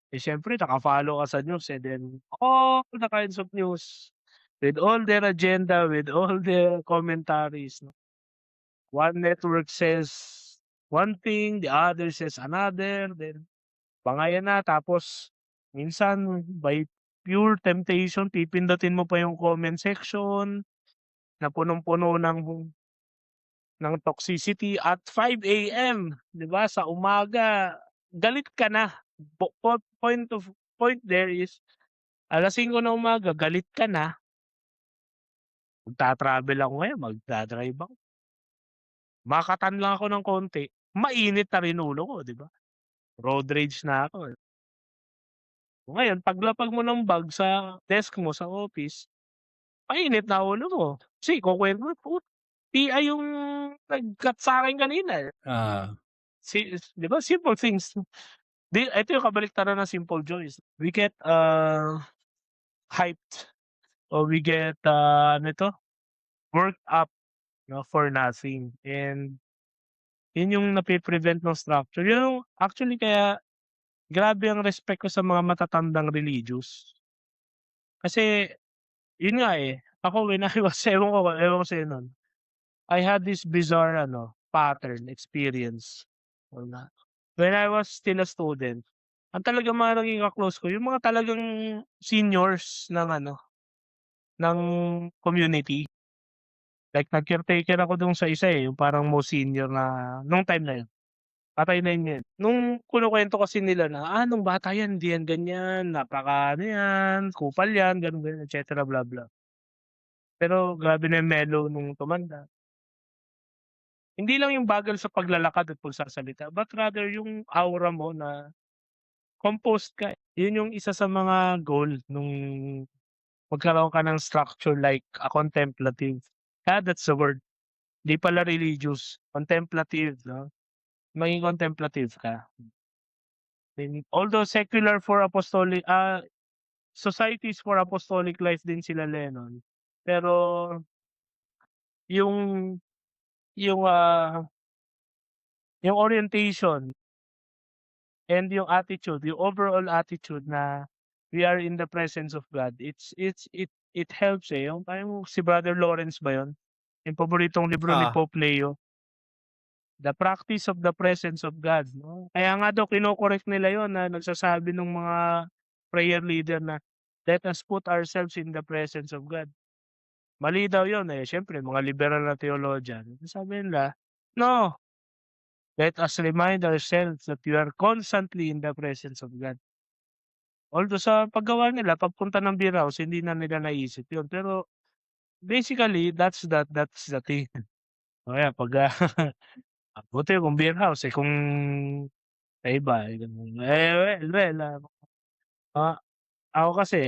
eh, siyempre naka-follow ka sa news, and then all the kinds of news with all their agenda, with all their commentaries, 'no. One network says one thing, the other says another, then bangayan na, tapos minsan by pure temptation pipindutin mo pa yung comment section na punong-puno ng toxicity at 5 AM, 'di ba, sa umaga. Galit ka na. Point there is 5:00 ng umaga, galit ka na. Magta-travel ako ngayon, magda-drive ako. Makatan lang ako ng konti, mainit na rin ulo ko, 'di ba? Road rage na ako, eh. Ngayon paglapag mo ng bag sa desk mo sa office, mainit na ulo mo. Kasi ikukuwento mo, PI yung nag-cut sa'kin kanina, eh. Ah. 'Di ba, simple things. Ito yung kabaliktaran ng simple joys. We get, hyped, or we get, ano 'to, worked up, 'no, for nothing, and yun yung nape-prevent ng structure. Yun yung actually kaya grabe ang respect ko sa mga matatandang religious. Kasi yun nga, eh, ako when I was ewan ko sa'yo nun. I had this bizarre pattern, experience. Wala. When I was still a student, ang talagang mga naging ka-close ko yung mga talagang seniors ng community. Like nag-caretaker ako dun sa isa, yung parang most senior na nung time na yun. Patay na yun ngayon. Nung kinukuwento kasi nila na, nung bata yan hindi yan ganyan, napaka-ano yan, kupal yan, ganun, ganun, et cetera, bla, bla. Pero grabe na yung mellow nung tumanda. Hindi lang yung bagal sa paglalakad at pagsasalita, but rather yung aura mo na composed ka, eh. Yun yung isa sa mga goal nung magkaroon ka ng structure like a contemplative. That's the word. Di pala religious, contemplative, 'no? Maging contemplative ka. Although secular for apostolic societies for apostolic life din sila Lennon, pero yung yung, yung orientation and yung attitude, yung overall attitude na we are in the presence of God, it helps, eh, yung parang si Brother Lawrence ba yun? Yung paboritong libro ni Ah, Pope Leo, The Practice of the Presence of God, 'no? Kaya nga daw kino-correct nila yun na nagsasabi nung mga prayer leader na, "Let us put ourselves in the presence of God." Mali daw yun, eh, siyempre mga liberal na theologian, sabi nila, "No, let us remind ourselves that we are constantly in the presence of God." Although sa paggawa nila pagpunta ng beer house hindi na nila naisip yun, pero basically that's the thing. O kaya pag, buti kung beer house, eh, kung sa iba, eh, ganun. Eh, well, ah, ako kasi,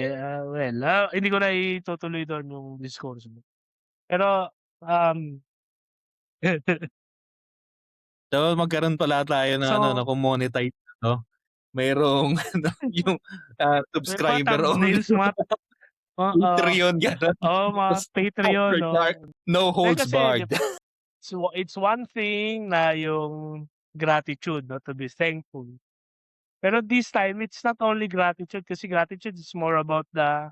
hindi ko na itutuloy dun yung diskurso mo. Pero, um, dapat magkaroon pala tayo ng ano 'no, so kung monetize 'no, mayroong ano, yung, may mga subscriber only thumbnails, oo, Patreon gano'n. oo, mga Tas Patreon, after 'no. dark, no Eh, holds kasi 'di barred. ba, so it's one thing na yung gratitude 'no, to be thankful. Pero this time it's not only gratitude kasi gratitude is more about the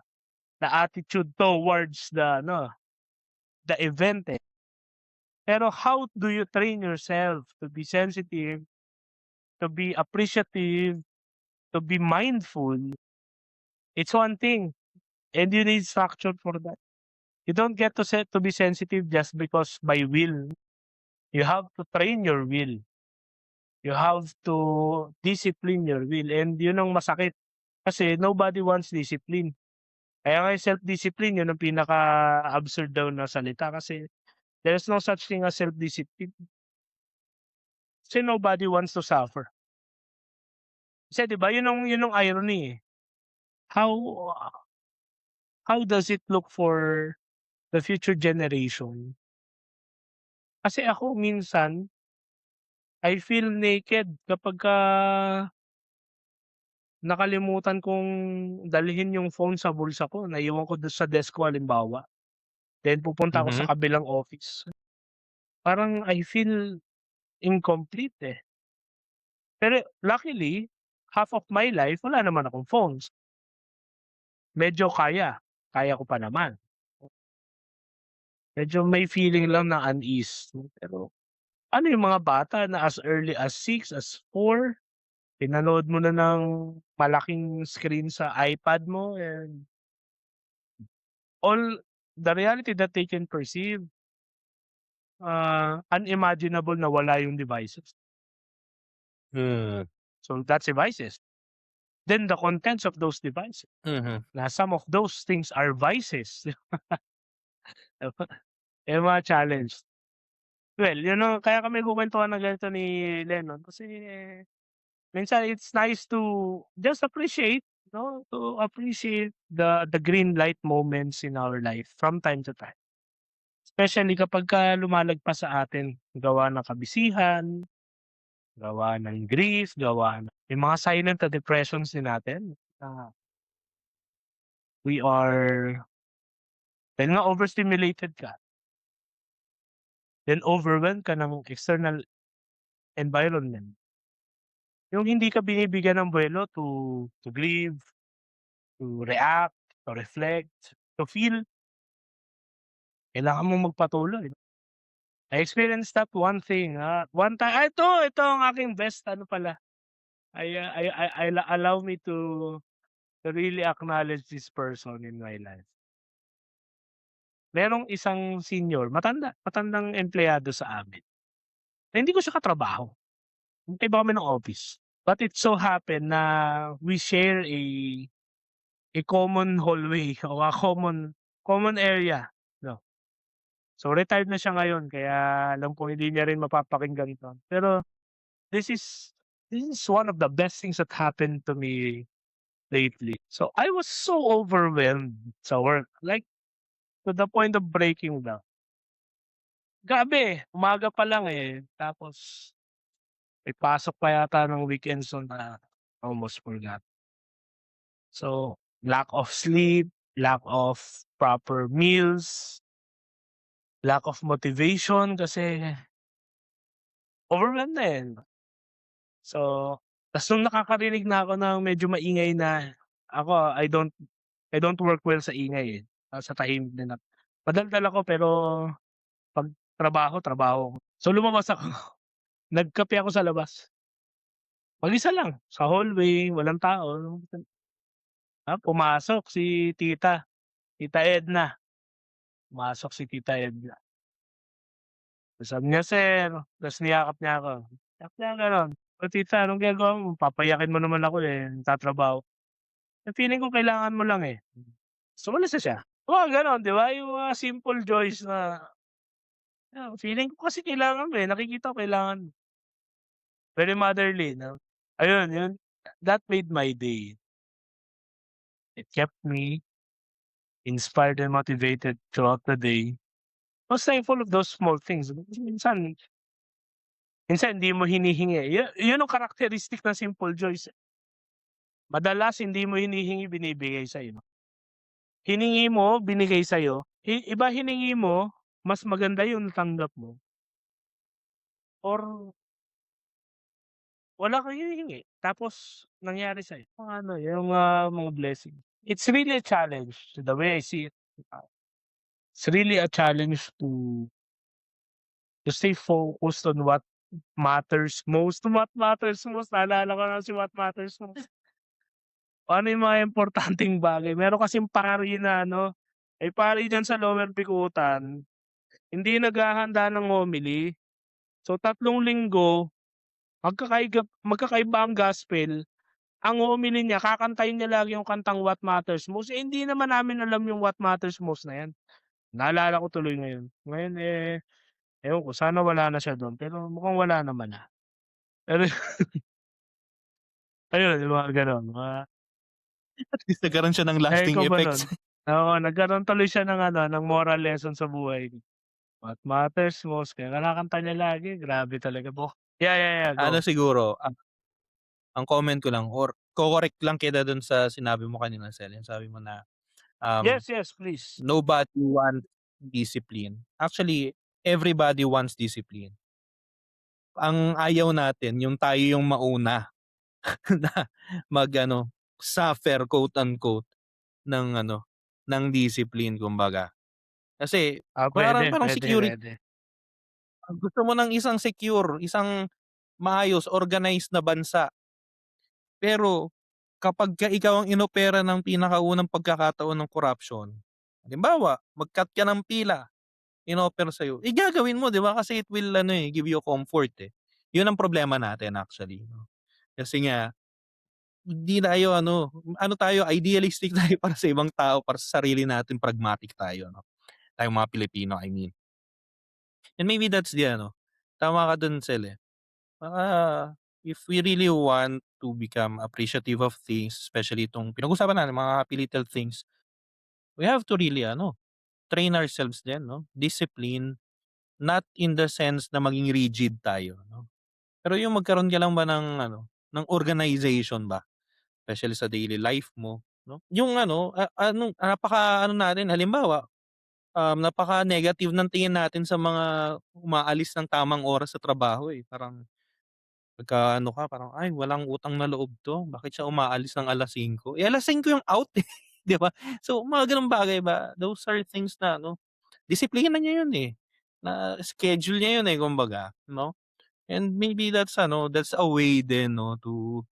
attitude towards the event, eh. Pero how do you train yourself to be sensitive, to be appreciative, to be mindful? It's one thing, and you need structure for that. You don't get to be sensitive just because by will. You have to train your will. You have to discipline your will, and yun ang masakit kasi nobody wants discipline. Kaya nga yung self-discipline yun ang pinaka-absurd daw na salita kasi there's no such thing as self-discipline. Kasi nobody wants to suffer. Kasi 'di ba yun ang irony, eh. How how does it look for the future generation? Kasi ako minsan, I feel naked kapagka nakalimutan kong dalhin yung phone sa bulsa ko, naiwan ko dun sa desk ko halimbawa, then pupunta ako sa Mhm. kabilang office. Parang I feel incomplete, eh. Pero luckily, half of my life wala naman akong phones. Medyo kaya ko pa naman. Medyo may feeling lang na unease, no, pero ano yung mga bata na as early as 6, as 4, pinanood mo na ng malaking screen sa iPad mo and all the reality that they can perceive, unimaginable na wala yung devices. Hmm, So that's devices. Then the contents of those devices, mhm. na some of those things are vices. Yung mga challenge. Well, yun ang kaya kami nagkukuwentuhan ng ganito ni Lennon kasi minsan it's nice to just appreciate, 'no, to appreciate the green light moments in our life from time to time. Especially kapagka lumalagpas sa atin gawa ng kabisihan, gawa ng grief, gawa ng yung mga silent na depressions din natin na we are dahil nga overstimulated ka, then overwhelmed ka ng external environment. Yung hindi ka binibigyan ng buwelo to grieve, to react, to reflect, to feel, kailangan mong magpatuloy. I experienced that one thing, one time ito ang aking best ano pala, allow me to really acknowledge this person in my life. Merong isang senior, matandang empleyado sa amin, na hindi ko siya katrabaho, magkaiba kami ng office. But it so happen na we share a common hallway o a common area, 'no. So retired na siya ngayon kaya alam ko hindi niya rin mapapakinggan 'to. Pero this is this is one of the best things that happened to me lately. So I was so overwhelmed sa work, like to the point of breaking down. Grabe, umaga pa lang, eh, tapos may pasok pa yata ng weekends nun na almost forgot. So, lack of sleep, lack of proper meals, lack of motivation kasi overwhelmed na, eh. So, ta's nung nakakarinig na ako ng medyo maingay na ako, I don't work well sa ingay, eh, sa tahimik din na madaldal ako pero 'pag trabaho, trabaho. So, lumabas ako, nagkape ako sa labas. Mag-isa lang, sa hallway, walang tao. Pumasok si Tita Edna, pumasok si Tita Edna. Sabi niya, "Sir," ta's niyakap niya ako. Sabi niya gano'n, "Oh, tita anong ginagawa mo? Papayakin mo naman ako, eh, nagtatrabaho." Feeling ko kailangan mo lang, eh." So, umalis na siya. Mga gano'n, 'di ba, yung mga simple joys na, feeling ko kasi kailangan mo, eh, nakikita ko kailangan mo. Very motherly, 'no? Ayun, yun, that made my day. It kept me inspired and motivated throughout the day. I was thankful of those small things. Minsan minsan hindi mo hinihingi, yun ang characteristic ng simple joys, eh. Madalas hindi mo hinihingi, binibigay sa'yo. Hiningi mo, binigay sa'yo, iba hiningi mo, mas maganda yung natanggap mo or wala kang hinihingi tapos nangyari sa'yo. Mga ano, yung, mga blessing. It's really a challenge the way I see it. It's really a challenge to stay focused on what matters most. What matters most, naalala ko na si What Matters Most. Ano yung mga importanteng bagay, meron kasing pari na ano, may pari diyan sa Lower Bikutan, hindi naghahanda ng homily. So, 3 linggo magkakaiba ang gospel, ang homily niya kakantahin niya lagi yung kantang What Matters Most, eh, hindi naman namin alam yung What Matters Most na yan. Naalala ko tuloy ngayon. Ngayon, eh, ewan ko sana wala na siya dun, pero mukhang wala naman na. Pero ayun yung mga gano'n, At least nagkaroon siya ng ewan ko lasting ba nun. effects. Oo, nagkaroon tuloy siya ng ano, ng moral lesson sa buhay. What matters most, kaya kinakanta niya lagi, grabe talaga po. Yeah, Ano go. siguro, ang comment ko lang or ko-correct lang kita dun sa sinabi mo kanina, Sel, yung sabi mo na, um, Yes, please. nobody wants discipline. Actually, everybody wants discipline. Ang ayaw natin yung tayo yung mauna na mag-ano, suffer quote unquote ng ano, ng discipline kumbaga. Kasi Puwede, parang parang puwede, security, puwede. gusto mo ng isang secure, isang maayos, organized na bansa. Pero kapagka ikaw ang inopera ng pinakaunang pagkakataon ng corruption, halimbawa, mag-cut ka ng pila, inoffer sa'yo, eh, gagawin mo 'di ba kasi it will ano, eh, give you comfort, eh. 'Yun ang problema natin actually 'no. Kasi nga hindi tayo ano, ano tayo idealistic tayo para sa ibang tao, para sa sarili natin pragmatic tayo 'no, tayong mga Pilipino I mean. And maybe that's the ano, tama ka dun Sel, eh. Baka if we really want to become appreciative of things, especially itong pinag-usapan natin mga happy little things, we have to really ano, train ourselves din 'no, discipline, not in the sense na maging rigid tayo 'no. Pero yung magkaroon ka lang ba ng ano, ng organization ba, especially sa daily life mo 'no. Yung ano, anong napaka-ano natin halimbawa, napaka-negative ng tingin natin sa mga umaalis ng tamang oras sa trabaho, eh, parang pagka-ano ka parang, "Ay walang utang na loob 'to, bakit siya umaalis ng 5:00? Eh, 5:00 yung out, eh, 'di ba? So, mga gano'ng bagay ba, those are things na ano, disiplina niya 'yun, eh, na schedule niya yun, eh, kumbaga, 'no? And maybe that's a way din 'no to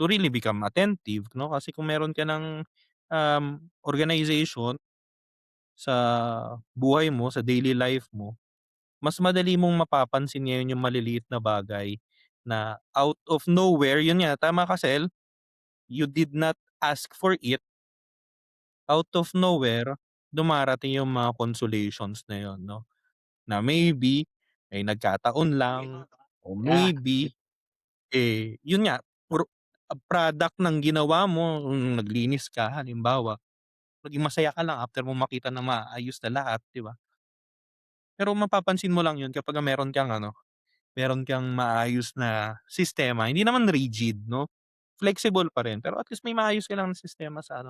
really become attentive 'no, kasi kung meron ka ng, organization sa buhay mo, sa daily life mo, mas madali mong mapapansin ngayon yung maliliit na bagay na out of nowhere, yun nga, tama ka Sel, you did not ask for it, out of nowhere, dumarating yung mga consolations na yun 'no, na maybe ay nagkataon lang o Yeah, maybe, yun nga, product ng ginawa mo nung naglinis ka halimbawa, naging masaya ka lang after mo makita na maayos na lahat, 'di ba? Pero mapapansin mo lang yun kapagka meron kang maayos na sistema, hindi naman rigid 'no, flexible pa rin, pero at least may maayos ka lang na sistema sa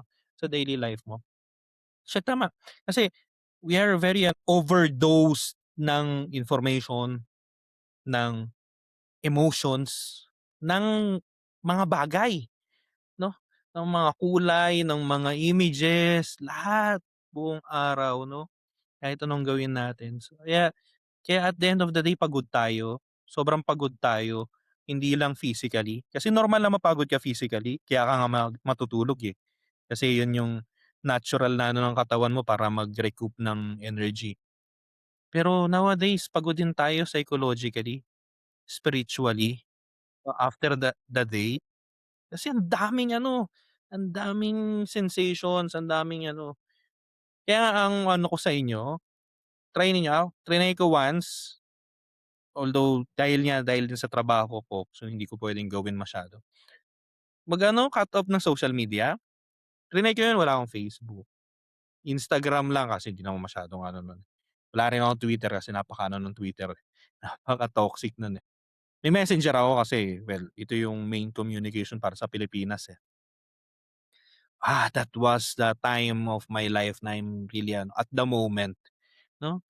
daily life mo. Siya tama, kasi we are very, overdosed ng information, ng emotions, ng mga bagay 'no, ng mga kulay, ng mga images, lahat, buong araw 'no, kahit anong gawin natin. So, kaya at the end of the day pagod tayo, sobrang pagod tayo, hindi lang physically. Kasi normal na mapagod ka physically, kaya ka nga matutulog, eh. Kasi yun yung natural na ng katawan mo para mag-recoup ng energy. Pero nowadays pagod din tayo psychologically, spiritually, after the day. Kasi ang daming sensations, ang daming kaya ang ano ko sa inyo, triny ko once, although dahil din sa trabaho ko, so hindi ko puwedeng gawin masyado. Cut off ng social media, triny ko yun, wala akong Facebook. Instagram lang kasi hindi naman masyadong ano nun, wala rin akong Twitter kasi napakaano nung Twitter, eh, napaka-toxic nun, eh. May Messenger ako kasi, well, ito yung main communication para sa Pilipinas, eh. That was the time of my life na I'm really at the moment 'no,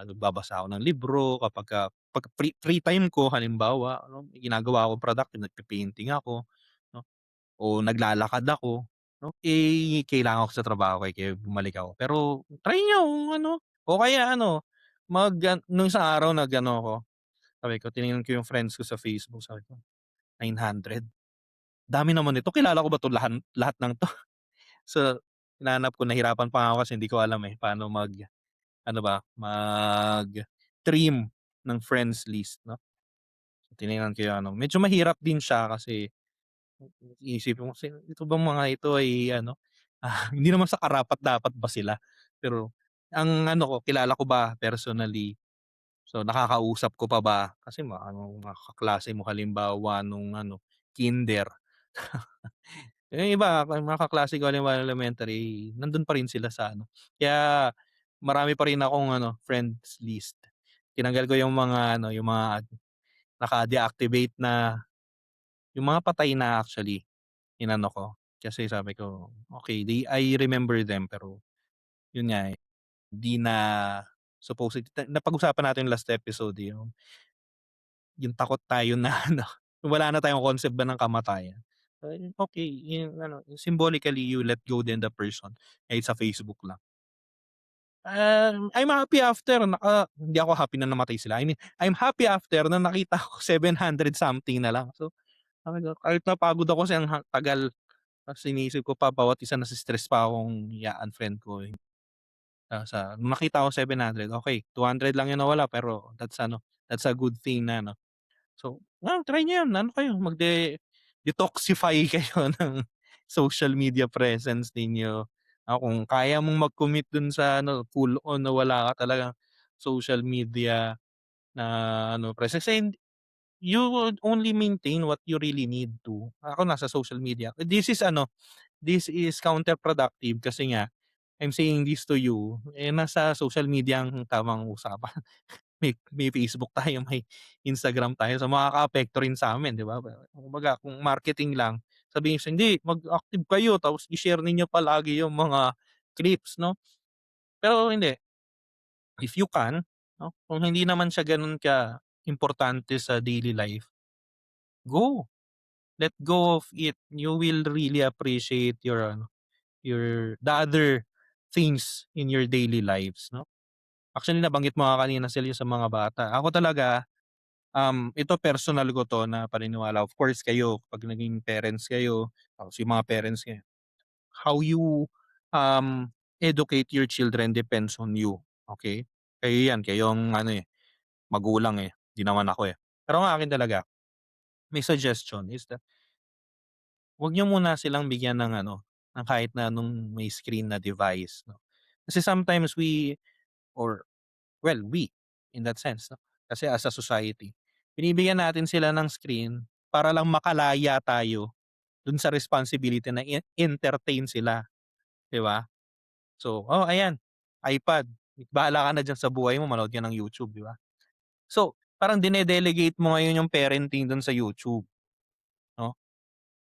nagbabasa ako ng libro kapagka 'pag free time ko halimbawa may ginagawa akong productive, nagpe-painting ako 'no, o naglalakad ako 'no, kailangan ko sa trabaho kaya bumalik ako. Pero try niyo kung o kaya nung isang araw ako, sabi ko tiningnan ko yung friends ko sa Facebook, sabi ko, 900, dami naman nito, kilala ko ba 'to lahat ng 'to? So, hinanap ko, nahirapan pa nga ako kasi hindi ko alam, paano mag-trim ng friends list 'no. So, tiningnan ko yung medyo mahirap din siya kasi iisipin mo kasi ito bang mga ito ay hindi naman sa karapat-dapat ba sila, pero ang ko, kilala ko ba personally, so nakakausap ko pa ba, kasi mga kaklase mo halimbawa nung kinder. Yung iba mga kaklase ko halimbawa elementary, nandun pa rin sila sa kaya marami pa rin akong friends list. Tinanggal ko yung mga naka-deactivate na, yung mga patay na actually, ko. Kasi sabi ko, "Okey, I remember them," pero yun nga, hindi na napag-usapan natin last episode, yung takot tayo na wala na tayong concept ba ng kamatayan. Okey, yung symbolically you let go din the person, kahit sa Facebook lang. I'm happy after hindi ako happy na namatay sila, I mean, I'm happy after na nakita ko 700 something na lang. So, sabi ko kahit napagod ako kasi ang tagal, ta's iniisip ko pa bawat isa nase-stress pa akong i-a-unfriend ko, nung nakita ko 700, okey, 200 lang yung nawala pero that's a good thing na So, try niyo 'yun, kayo detoxify kayo ng social media presence ninyo. Kung kaya mong mag-commit dun sa full on na wala ka talagang social media na presence, and you would only maintain what you really need to. Ako nasa social media. This is counterproductive kasi nga, I'm saying this to you, nasa social media ang tamang usapan. May Facebook tayo, may Instagram tayo, so makakaapekto rin sa'min, 'di ba? Kumbaga kung marketing lang, sabihin sa "Hindi, mag-active kayo tapos i-share ninyo palagi yung mga clips," 'no? Pero hindi, if you can, 'no, kung hindi naman siya gano'n importante sa daily life, go, let go of it. You will really appreciate your the other things in your daily lives, 'no? Actually nabanggit mo nga kanina sila sa mga bata. Ako talaga, ito personal ko 'to na paniniwala. Of course kayo 'pag naging parents kayo, tapos yung mga parents niyo, how you, educate your children depends on you, okey? Kayo 'yan, kayo ang ano, eh, magulang, eh, 'di naman ako, eh. Pero ang akin talaga, may suggestion is that 'wag niyo muna silang bigyan ng ano, ng kahit na anong may screen na device 'no. Kasi sometimes or we, in that sense 'no, kasi as a society, binibigyan natin sila ng screen para lang makalaya tayo dun sa responsibility na entertain sila, 'di ba? So, "Oh, ayan, iPad, bahala ka na diyan sa buhay mo, manood ka ng YouTube," 'di ba? So, parang dine-delegate mo ngayon yung parenting dun sa YouTube 'no.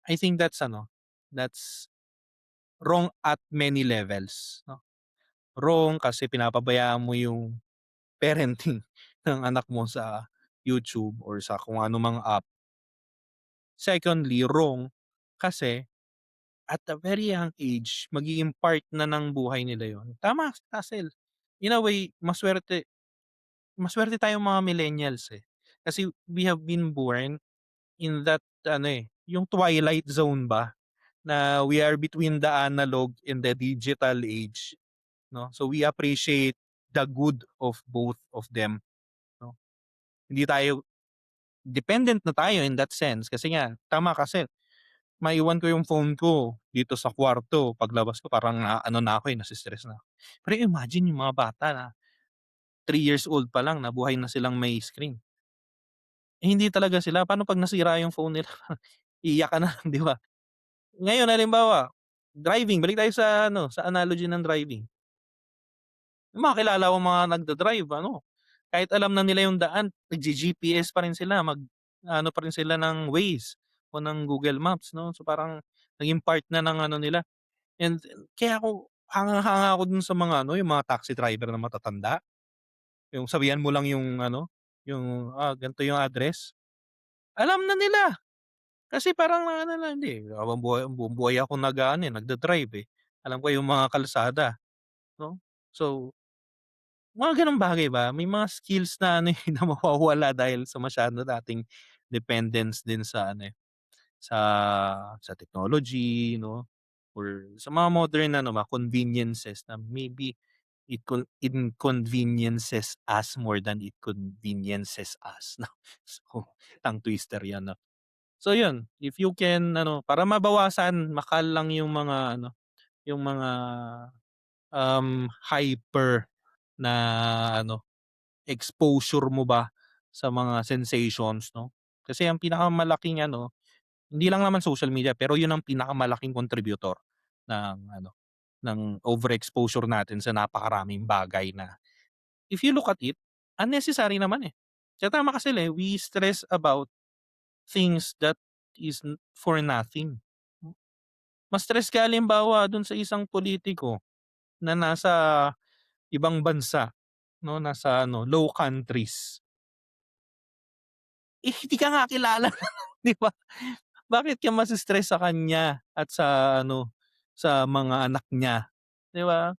I think that's ano, that's wrong at many levels 'no. Wrong kasi pinapabayaan mo yung parenting ng anak mo sa YouTube or sa kung ano mang app. Secondly, wrong kasi at a very young age magiging part na ng buhay nila yon. Tama si Russell, in a way masuwerte tayong mga millennials, eh. Kasi we have been born in that ano, eh, yung twilight zone ba na we are between the analog and the digital age 'no. So, we appreciate the good of both of them 'no. Hindi tayo dependent na tayo in that sense kasi nga tama kasi maiwan ko yung phone ko dito sa kwarto, paglabas ko parang ano na ako, eh, nase-stress na ako. Pero imagine yung mga bata na 3 years old pa lang nabuhay na silang may screen. Eh, hindi talaga sila, paano 'pag nasira yung phone nila iiyak ka na lang 'di ba? Ngayon halimbawa, driving, balik tayo sa ano, sa analogy ng driving. Yung mga kilala kong mga nagda-drive ano, kahit alam na nila yung daan, nagge-GPS pa rin sila, ano pa rin sila ng Waze o ng Google Maps 'no. So, parang naging part na ng ano nila and kaya ako hangang-hanga ako dun sa mga ano, yung mga taxi driver na matatanda. Yung sabihan mo lang yung ano, yung, ganito yung address, alam na nila. Kasi parang ano lang, hindi, buong buhay ako nag-aano, eh, nagda-drive, eh. Alam ko yung mga kalsada 'no. So, mga gano'ng bagay ba, may mga skills na ano, eh, na mawawala dahil sa masyado nating dependence din sa ano, eh, sa technology 'no, or sa mga modern ano ba, conveniences na maybe inconveniences us more than it conveniences us 'no. So, tongue twister 'yan 'no. So 'yun, if you can ano, para mabawasan, lang yung mga ano, yung mga, hyper na ano, exposure mo ba sa mga sensations 'no. Kasi ang pinakamalaking ano, hindi lang naman social media, pero 'yun ang pinakamalaking contributor ng ano, ng overexposure natin sa napakaraming bagay na if you look at it, unnecessary naman, eh. Kaya tama ka sila, eh, we stress about things that is for nothing. Ma-stress ka halimbawa dun sa isang politiko na nasa ibang bansa 'no, nasa ano, low countries. Eh, hindi ka nga kilala, 'di ba? Bakit ka mase-stress sa kanya at sa ano, sa mga anak niya, 'di ba?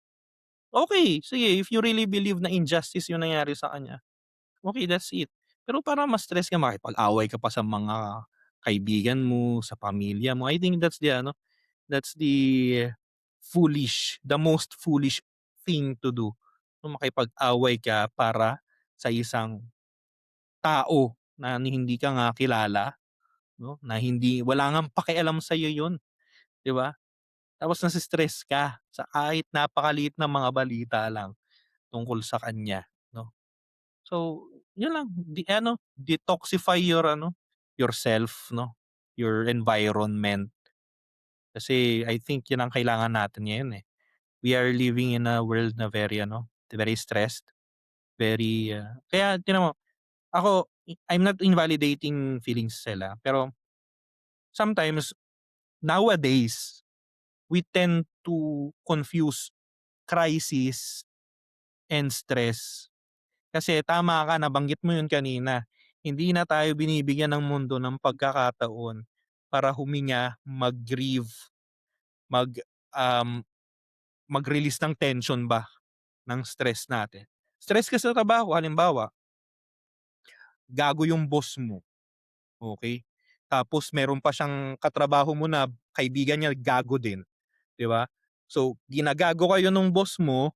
Okey, sige if you really believe na injustice yung nangyari sa kanya, okey that's it. Pero parang ma-stress ka makipag-away ka pa sa mga kaibigan mo, sa pamilya mo, I think that's the ano, that's the most foolish thing to do. Kung makipag-away ka para sa isang tao na hindi ka nga kilala 'no, na hindi wala ngang pakialam sa'yo yun, 'di ba? Tapos nase-stress ka sa kahit napakaliit na mga balita lang tungkol sa kanya 'no. So, yun lang ano, detoxify your ano, yourself 'no, your environment. Kasi I think yun ang kailangan natin ngayon, eh. We are living in a world na very ano, very stressed, very, kaya tignan mo, ako I'm not invalidating feelings sila, pero sometimes nowadays, we tend to confuse crisis and stress. Kasi tama ka, nabanggit mo yun kanina, hindi na tayo binibigyan ng mundo ng pagkakataon para huminga, mag-grieve, mag, um, mag-release ng tension ba, ng stress natin. Stress ka sa trabaho halimbawa, gago yung boss mo, okey? Tapos meron pa siyang katrabaho mo na kaibigan niya gago din, 'di ba? So, ginagago kayo nung boss mo,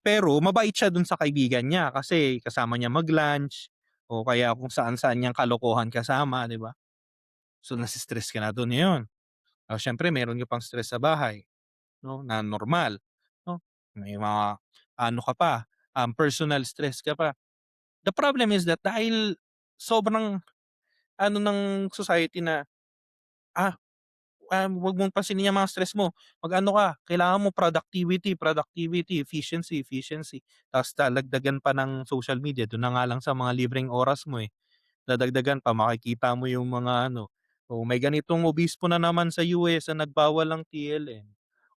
pero mabait siya dun sa kaibigan niya kasi kasama niya mag-lunch o kaya kung saan-saan niyang kalokohan kasama, 'di ba? So, nase-stress ka na dun ngayon. Siyempre meron ka pang stress sa bahay 'no, na normal 'no. May mga ano ka pa, personal stress ka pa. The problem is that dahil sobrang ano ng society na, ah, wag mong pansinin yang mga stress mo, mag-ano ka, kailangan mo productivity, productivity, efficiency, efficiency. Tapos dadagdagan pa ng social media, dun na nga lang sa mga libreng oras mo, eh. Dadagdagan pa makikita mo yung mga ano, o may ganitong obispo na naman sa US na nagbawal ng TLM,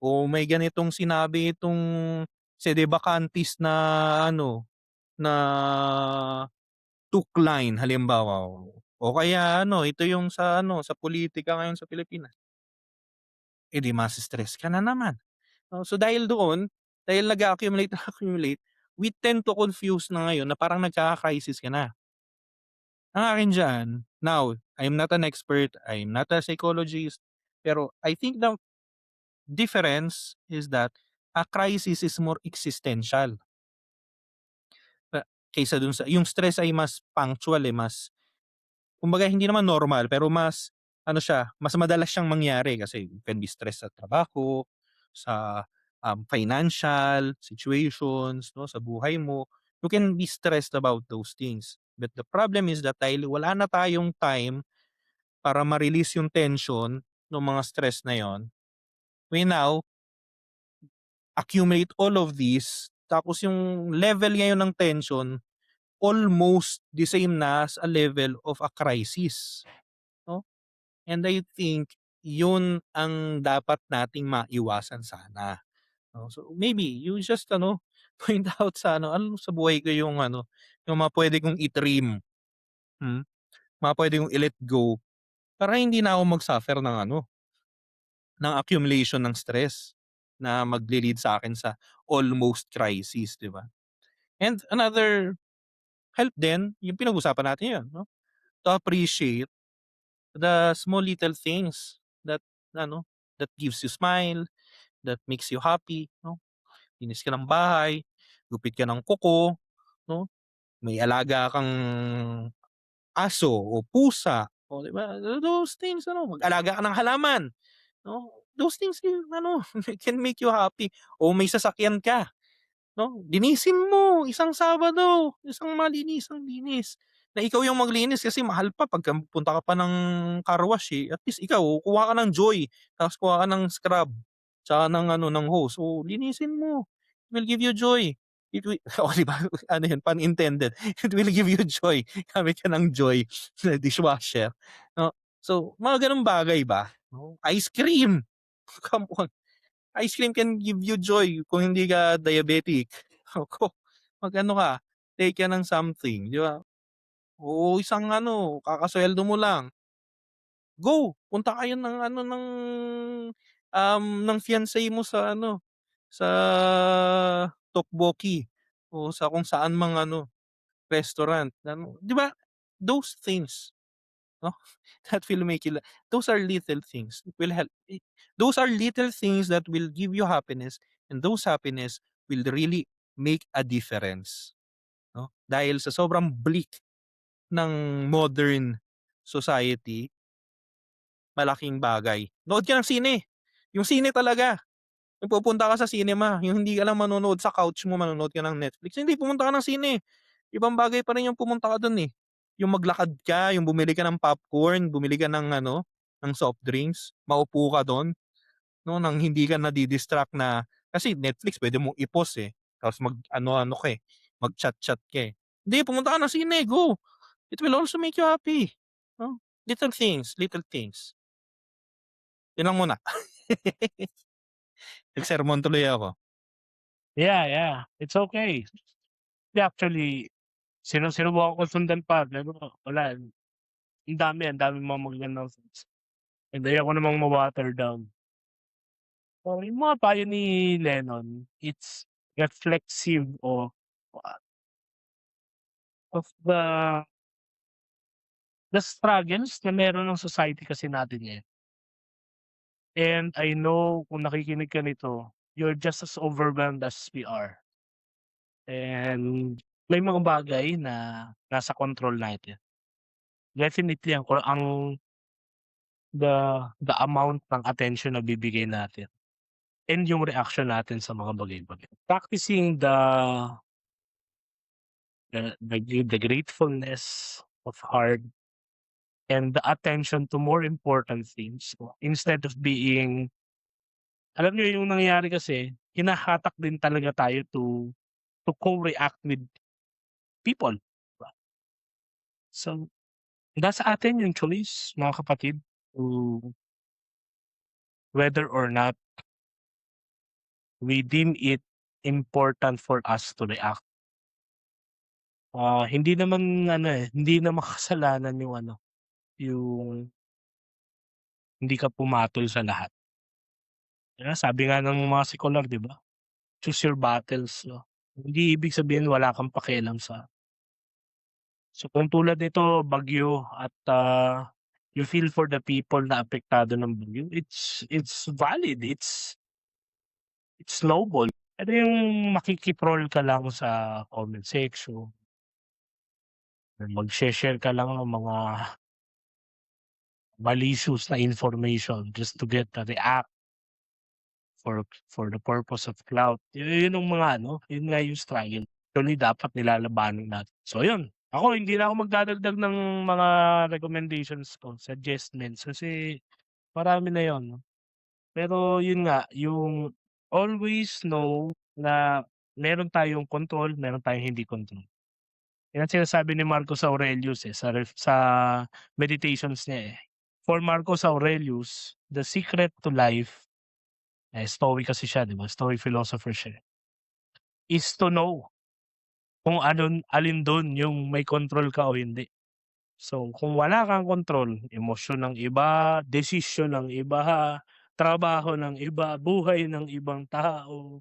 o may ganitong sinabi itong sedevacantis na ano, na tukline halimbawa, o kaya ano, ito yung sa ano, sa politika ngayon sa Pilipinas, eh, di stress ka na naman. So dahil doon, dahil nag-a-accumulate, accumulate, we tend to confuse na ngayon na parang nagkaka-crisis ka na. Ang akin diyan, now, I'm not an expert, I'm not a psychologist, pero I think the difference is that a crisis is more existential. Kaysa dun sa yung stress ay mas punctual, eh, mas kumbaga hindi naman normal pero mas ano siya, mas madalas siyang mangyari kasi you can be stressed sa trabaho, sa, financial situations 'no, sa buhay mo. You can be stressed about those things. But the problem is that dahil wala na tayong time para ma-release yung tension nung mga stress na yon, we now accumulate all of this tapos yung level ngayon ng tension almost the same na as a level of a crisis, 'no? And I think yun ang dapat nating maiwasan sana, 'no? So, maybe you just ano, point out sa ano sa buhay ko yung ano, yung mga puwede kong i-trim, hmm, mga puwede kong i-let go para hindi na ako mag-suffer ng ano, ng accumulation ng stress na magle-lead sa'kin sa almost crisis, 'di ba? And another help din, yung pinag-usapan natin yun, 'no, to appreciate the small little things that ano, that gives you smile, that makes you happy, 'no? Linis ka ng bahay, gupit ka ng kuko, 'no? May alaga kang aso o pusa, o 'di ba? Those things ano, mag-alaga ka ng halaman, 'no? Those things can ano, can make you happy. O may sasakyan ka, 'no, linisin mo isang Sabado, isang malinisang linis. Na ikaw yung maglinis kasi mahal pa pagka pupunta ka pa ng car wash, eh. At least ikaw kuha ka ng Joy, tapos kuha ka ng scrub, tsaka ng ano, ng hose. So, linisin mo. It will give you joy. It will oh, 'di ba, ano yun, pun intended. It will give you joy. Gamit ka ng Joy na dishwasher, 'no. So, mga gano'ng bagay ba, 'no. Ice cream, come on. Ice cream can give you joy kung hindi ka diabetic. Naku, mag-ano ka, take ka ng something, 'di ba? Oo, isang ano, kakasuweldo mo lang, go, punta kayo ng ano, ng fiance mo sa ano, sa tteokbokki o sa kung saan mang ano, restaurant, ano, 'di ba? Those things, 'no, that will make you those are little things, it will help those are little things that will give you happiness, and those happiness will really make a difference, 'no? Dahil sa sobrang bleak ng modern society, malaking bagay. Nood ka ng sine, yung sine talaga, yung pupunta ka sa cinema, yung hindi ka lang manonood sa couch mo, manonood ka ng Netflix, hindi, pumunta ka ng sine. Ibang bagay pa rin yung pumunta ka dun, eh. Yung maglakad ka, yung bumili ka ng popcorn, bumili ka ng ano, ng soft drinks, maupo ka dun, 'no, nang hindi ka nadi-distract na kasi Netflix puwede mong i-pause, eh, tapos mag-ano-ano ka, eh, mag-chat-chat ka, eh. Hindi, pumunta ka ng sine, go. It will also make you happy, 'no? Little things, little things. Yun lang muna. Nagsermon tuloy ako. Yeah, yeah, it's okay. Hindi, actually, sinubukan ko sundan pa, pero wala, ang daming mga magagandang things, and ayoko namang ma-water down. So, yung mga payo ni Lennon, it's reflexive o of the struggles na meron ng society kasi natin ngayon. And I know kung nakikinig ka nito, you're just as overwhelmed as we are. And may mga bagay na nasa control natin. Definitely ang the amount ng attention na bibigay natin and yung reaction natin sa mga bagay-bagay. Practicing the gratefulness of heart and the attention to more important things instead of being alam niyo yung nangyayari kasi, hinahatak din talaga tayo to co-react with people, 'di ba? So, nasa atin yung choice mga kapatid, to whether or not we deem it important for us to react. Hindi naman ano, hindi naman kasalanan yung ano, yung hindi ka pumatol sa lahat. Kaya sabi nga ng mga sekular 'di ba, choose your battles 'no. Hindi ibig sabihin wala kang pakialam sa so kung tulad nito bagyo at, you feel for the people na apektado ng bagyo, it's valid, it's noble. Pero yung makiki-troll ka lang sa comment section, magse-share ka lang ng mga malicious na information just to get a react for the purpose of clout. Yun yung mga ano, yun nga yung struggle. Actually dapat nilalabanan natin. So yun, ako hindi na ako magdadagdag ng mga recommendations ko, suggestions kasi marami na yun 'no. Pero yun nga, yung always know na meron tayong control, meron tayong hindi control. Yan ang sinasabi ni Marcus Aurelius, eh, sa meditations niya, eh. For Marcus Aurelius, the secret to life, Stoic kasi siya 'di ba, Stoic philosopher siya, is to know kung alin dun yung may control ka o hindi. So, kung wala kang kontrol, emosyon ng iba, desisyon ng iba, trabaho ng iba, buhay ng ibang tao,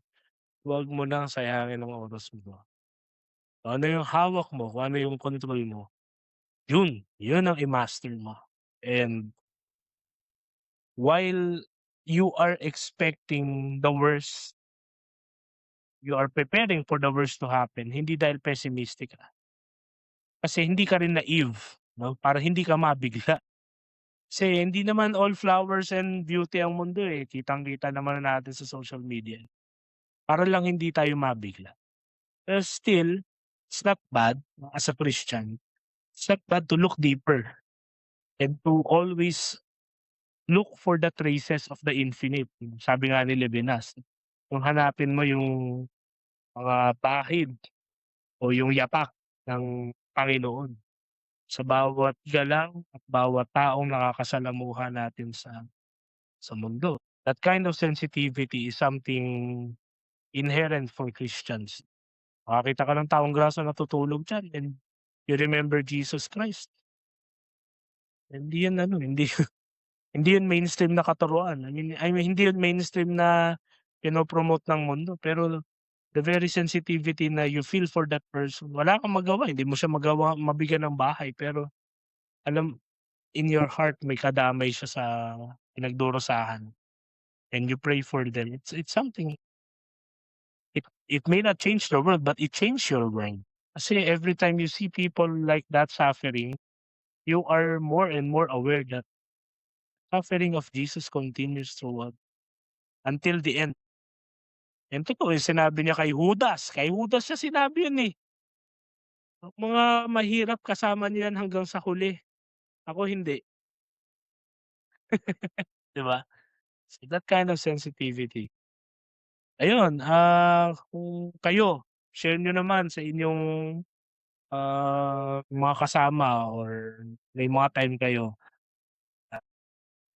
wag mo nang sayangin ang oras mo. Kung ano yung hawak mo, kung ano yung kontrol mo, yun ang i-master mo. And while you are expecting the worst, you are preparing for the worst to happen, hindi dahil pessimistic ka. Kasi hindi ka rin naive, 'no, para hindi ka mabigla. Kasi hindi naman all flowers and beauty ang mundo, eh, kitang-kita naman natin sa social media. Para lang hindi tayo mabigla. Pero still, it's not bad as a Christian, it's not bad to look deeper and to always look for the traces of the infinite. Sabi nga ni Levinas, kung hanapin mo yung mga bahid o yung yapak ng Panginoon sa bawat galaw at bawat taong nakakasalamuha natin sa mundo. That kind of sensitivity is something inherent for Christians. Makakita ka ng taong grasong natutulog diyan and you remember Jesus Christ. Hindi yan ano, hindi hindi yun mainstream na katuruan. I mean hindi yun mainstream na pino-promote ng mundo, pero the very sensitivity na you feel for that person, wala kang magawa, hindi mo siya mabigyan ng bahay, pero alam in your heart may kadamay siya sa pinagdurusahan and you pray for them. It's something it may not change the world, but it change your world. Kasi every time you see people like that suffering, you are more and more aware that suffering of Jesus continues throughout until the end. And totoo yung sinabi niya kay Judas niya sinabi yun, eh. Mga mahirap kasama niyo yan hanggang sa huli, ako hindi, 'di ba? So that kind of sensitivity. Ayun, kung kayo, share niyo naman sa inyong, mga kasama or may mga time kayo,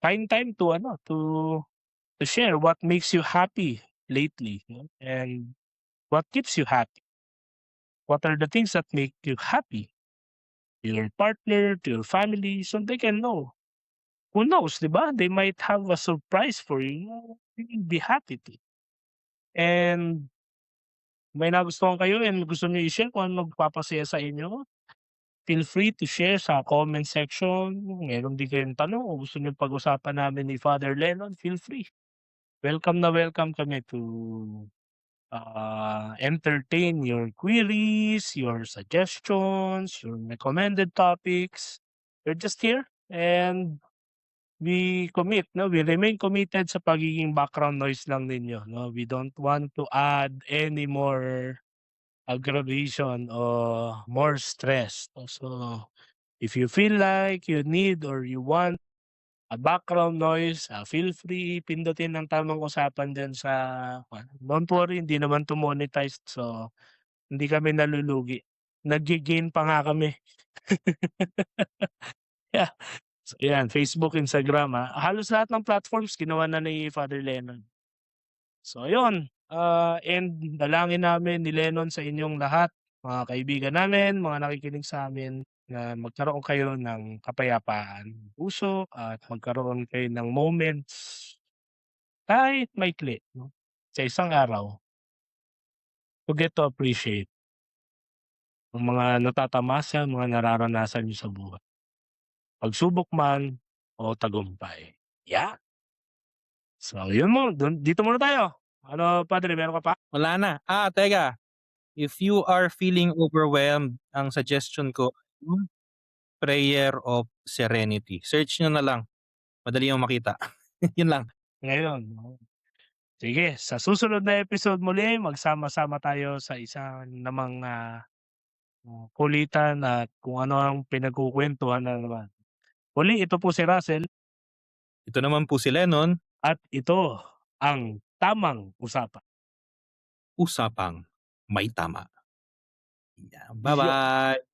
find time to ano, to share what makes you happy lately, 'no, and what keeps you happy. What are the things that make you happy? To your partner, to your family, so they can know. Who knows, 'di ba? They might have a surprise for you, you'll be happy to. And may nagustuhan kayo and gusto niyo i-share kung ano nagpapasaya sa inyo, feel free to share sa comment section. Meron din kayong tanong o gusto niyong pag-usapan namin ni Father Lennon, feel free. Welcome na welcome kami to entertain your queries, your suggestions, your recommended topics. We're just here and we remain committed sa pagiging background noise lang ninyo, no? We don't want to add any more aggravation or more stress. So, if you feel like you need or you want a background noise, feel free pindutin ang tamang usapan diyan sa don't worry, hindi naman 'to monetized, so hindi kami nalulugi. Nagge-gain pa nga kami. Yeah. So, 'yan Facebook, Instagram, halos lahat ng platforms ginawa na ni Father Lennon. So ayun, and dalangin namin ni Lennon sa inyong lahat, mga kaibigan namin, mga nakikinig sa'min, na magkaroon kayo ng kapayapaan ng puso at magkaroon kayo ng moments, kahit maikli 'no, sa isang araw, to get to appreciate ang mga natatamasa, mga nararanasan niyo sa buhay, pagsubok man o tagumpay. Yeah. So yun dito muna tayo. Ano Padre, meron ka pa? Wala na. Teka, if you are feeling overwhelmed, ang suggestion ko, yung prayer of serenity. Search nyo na lang. Madali yung makita. Yun lang. Ngayon, oo. Sige, sa susunod na episode muli magsama-sama tayo sa isang namang, kulitan at kung ano ang pinagkukuwentuhan na naman. Muli ito po si Russell Ito naman po si Lennon, at ito ang Tamang Usapan. usapang may tama. Yeah. Yo Bye-bye.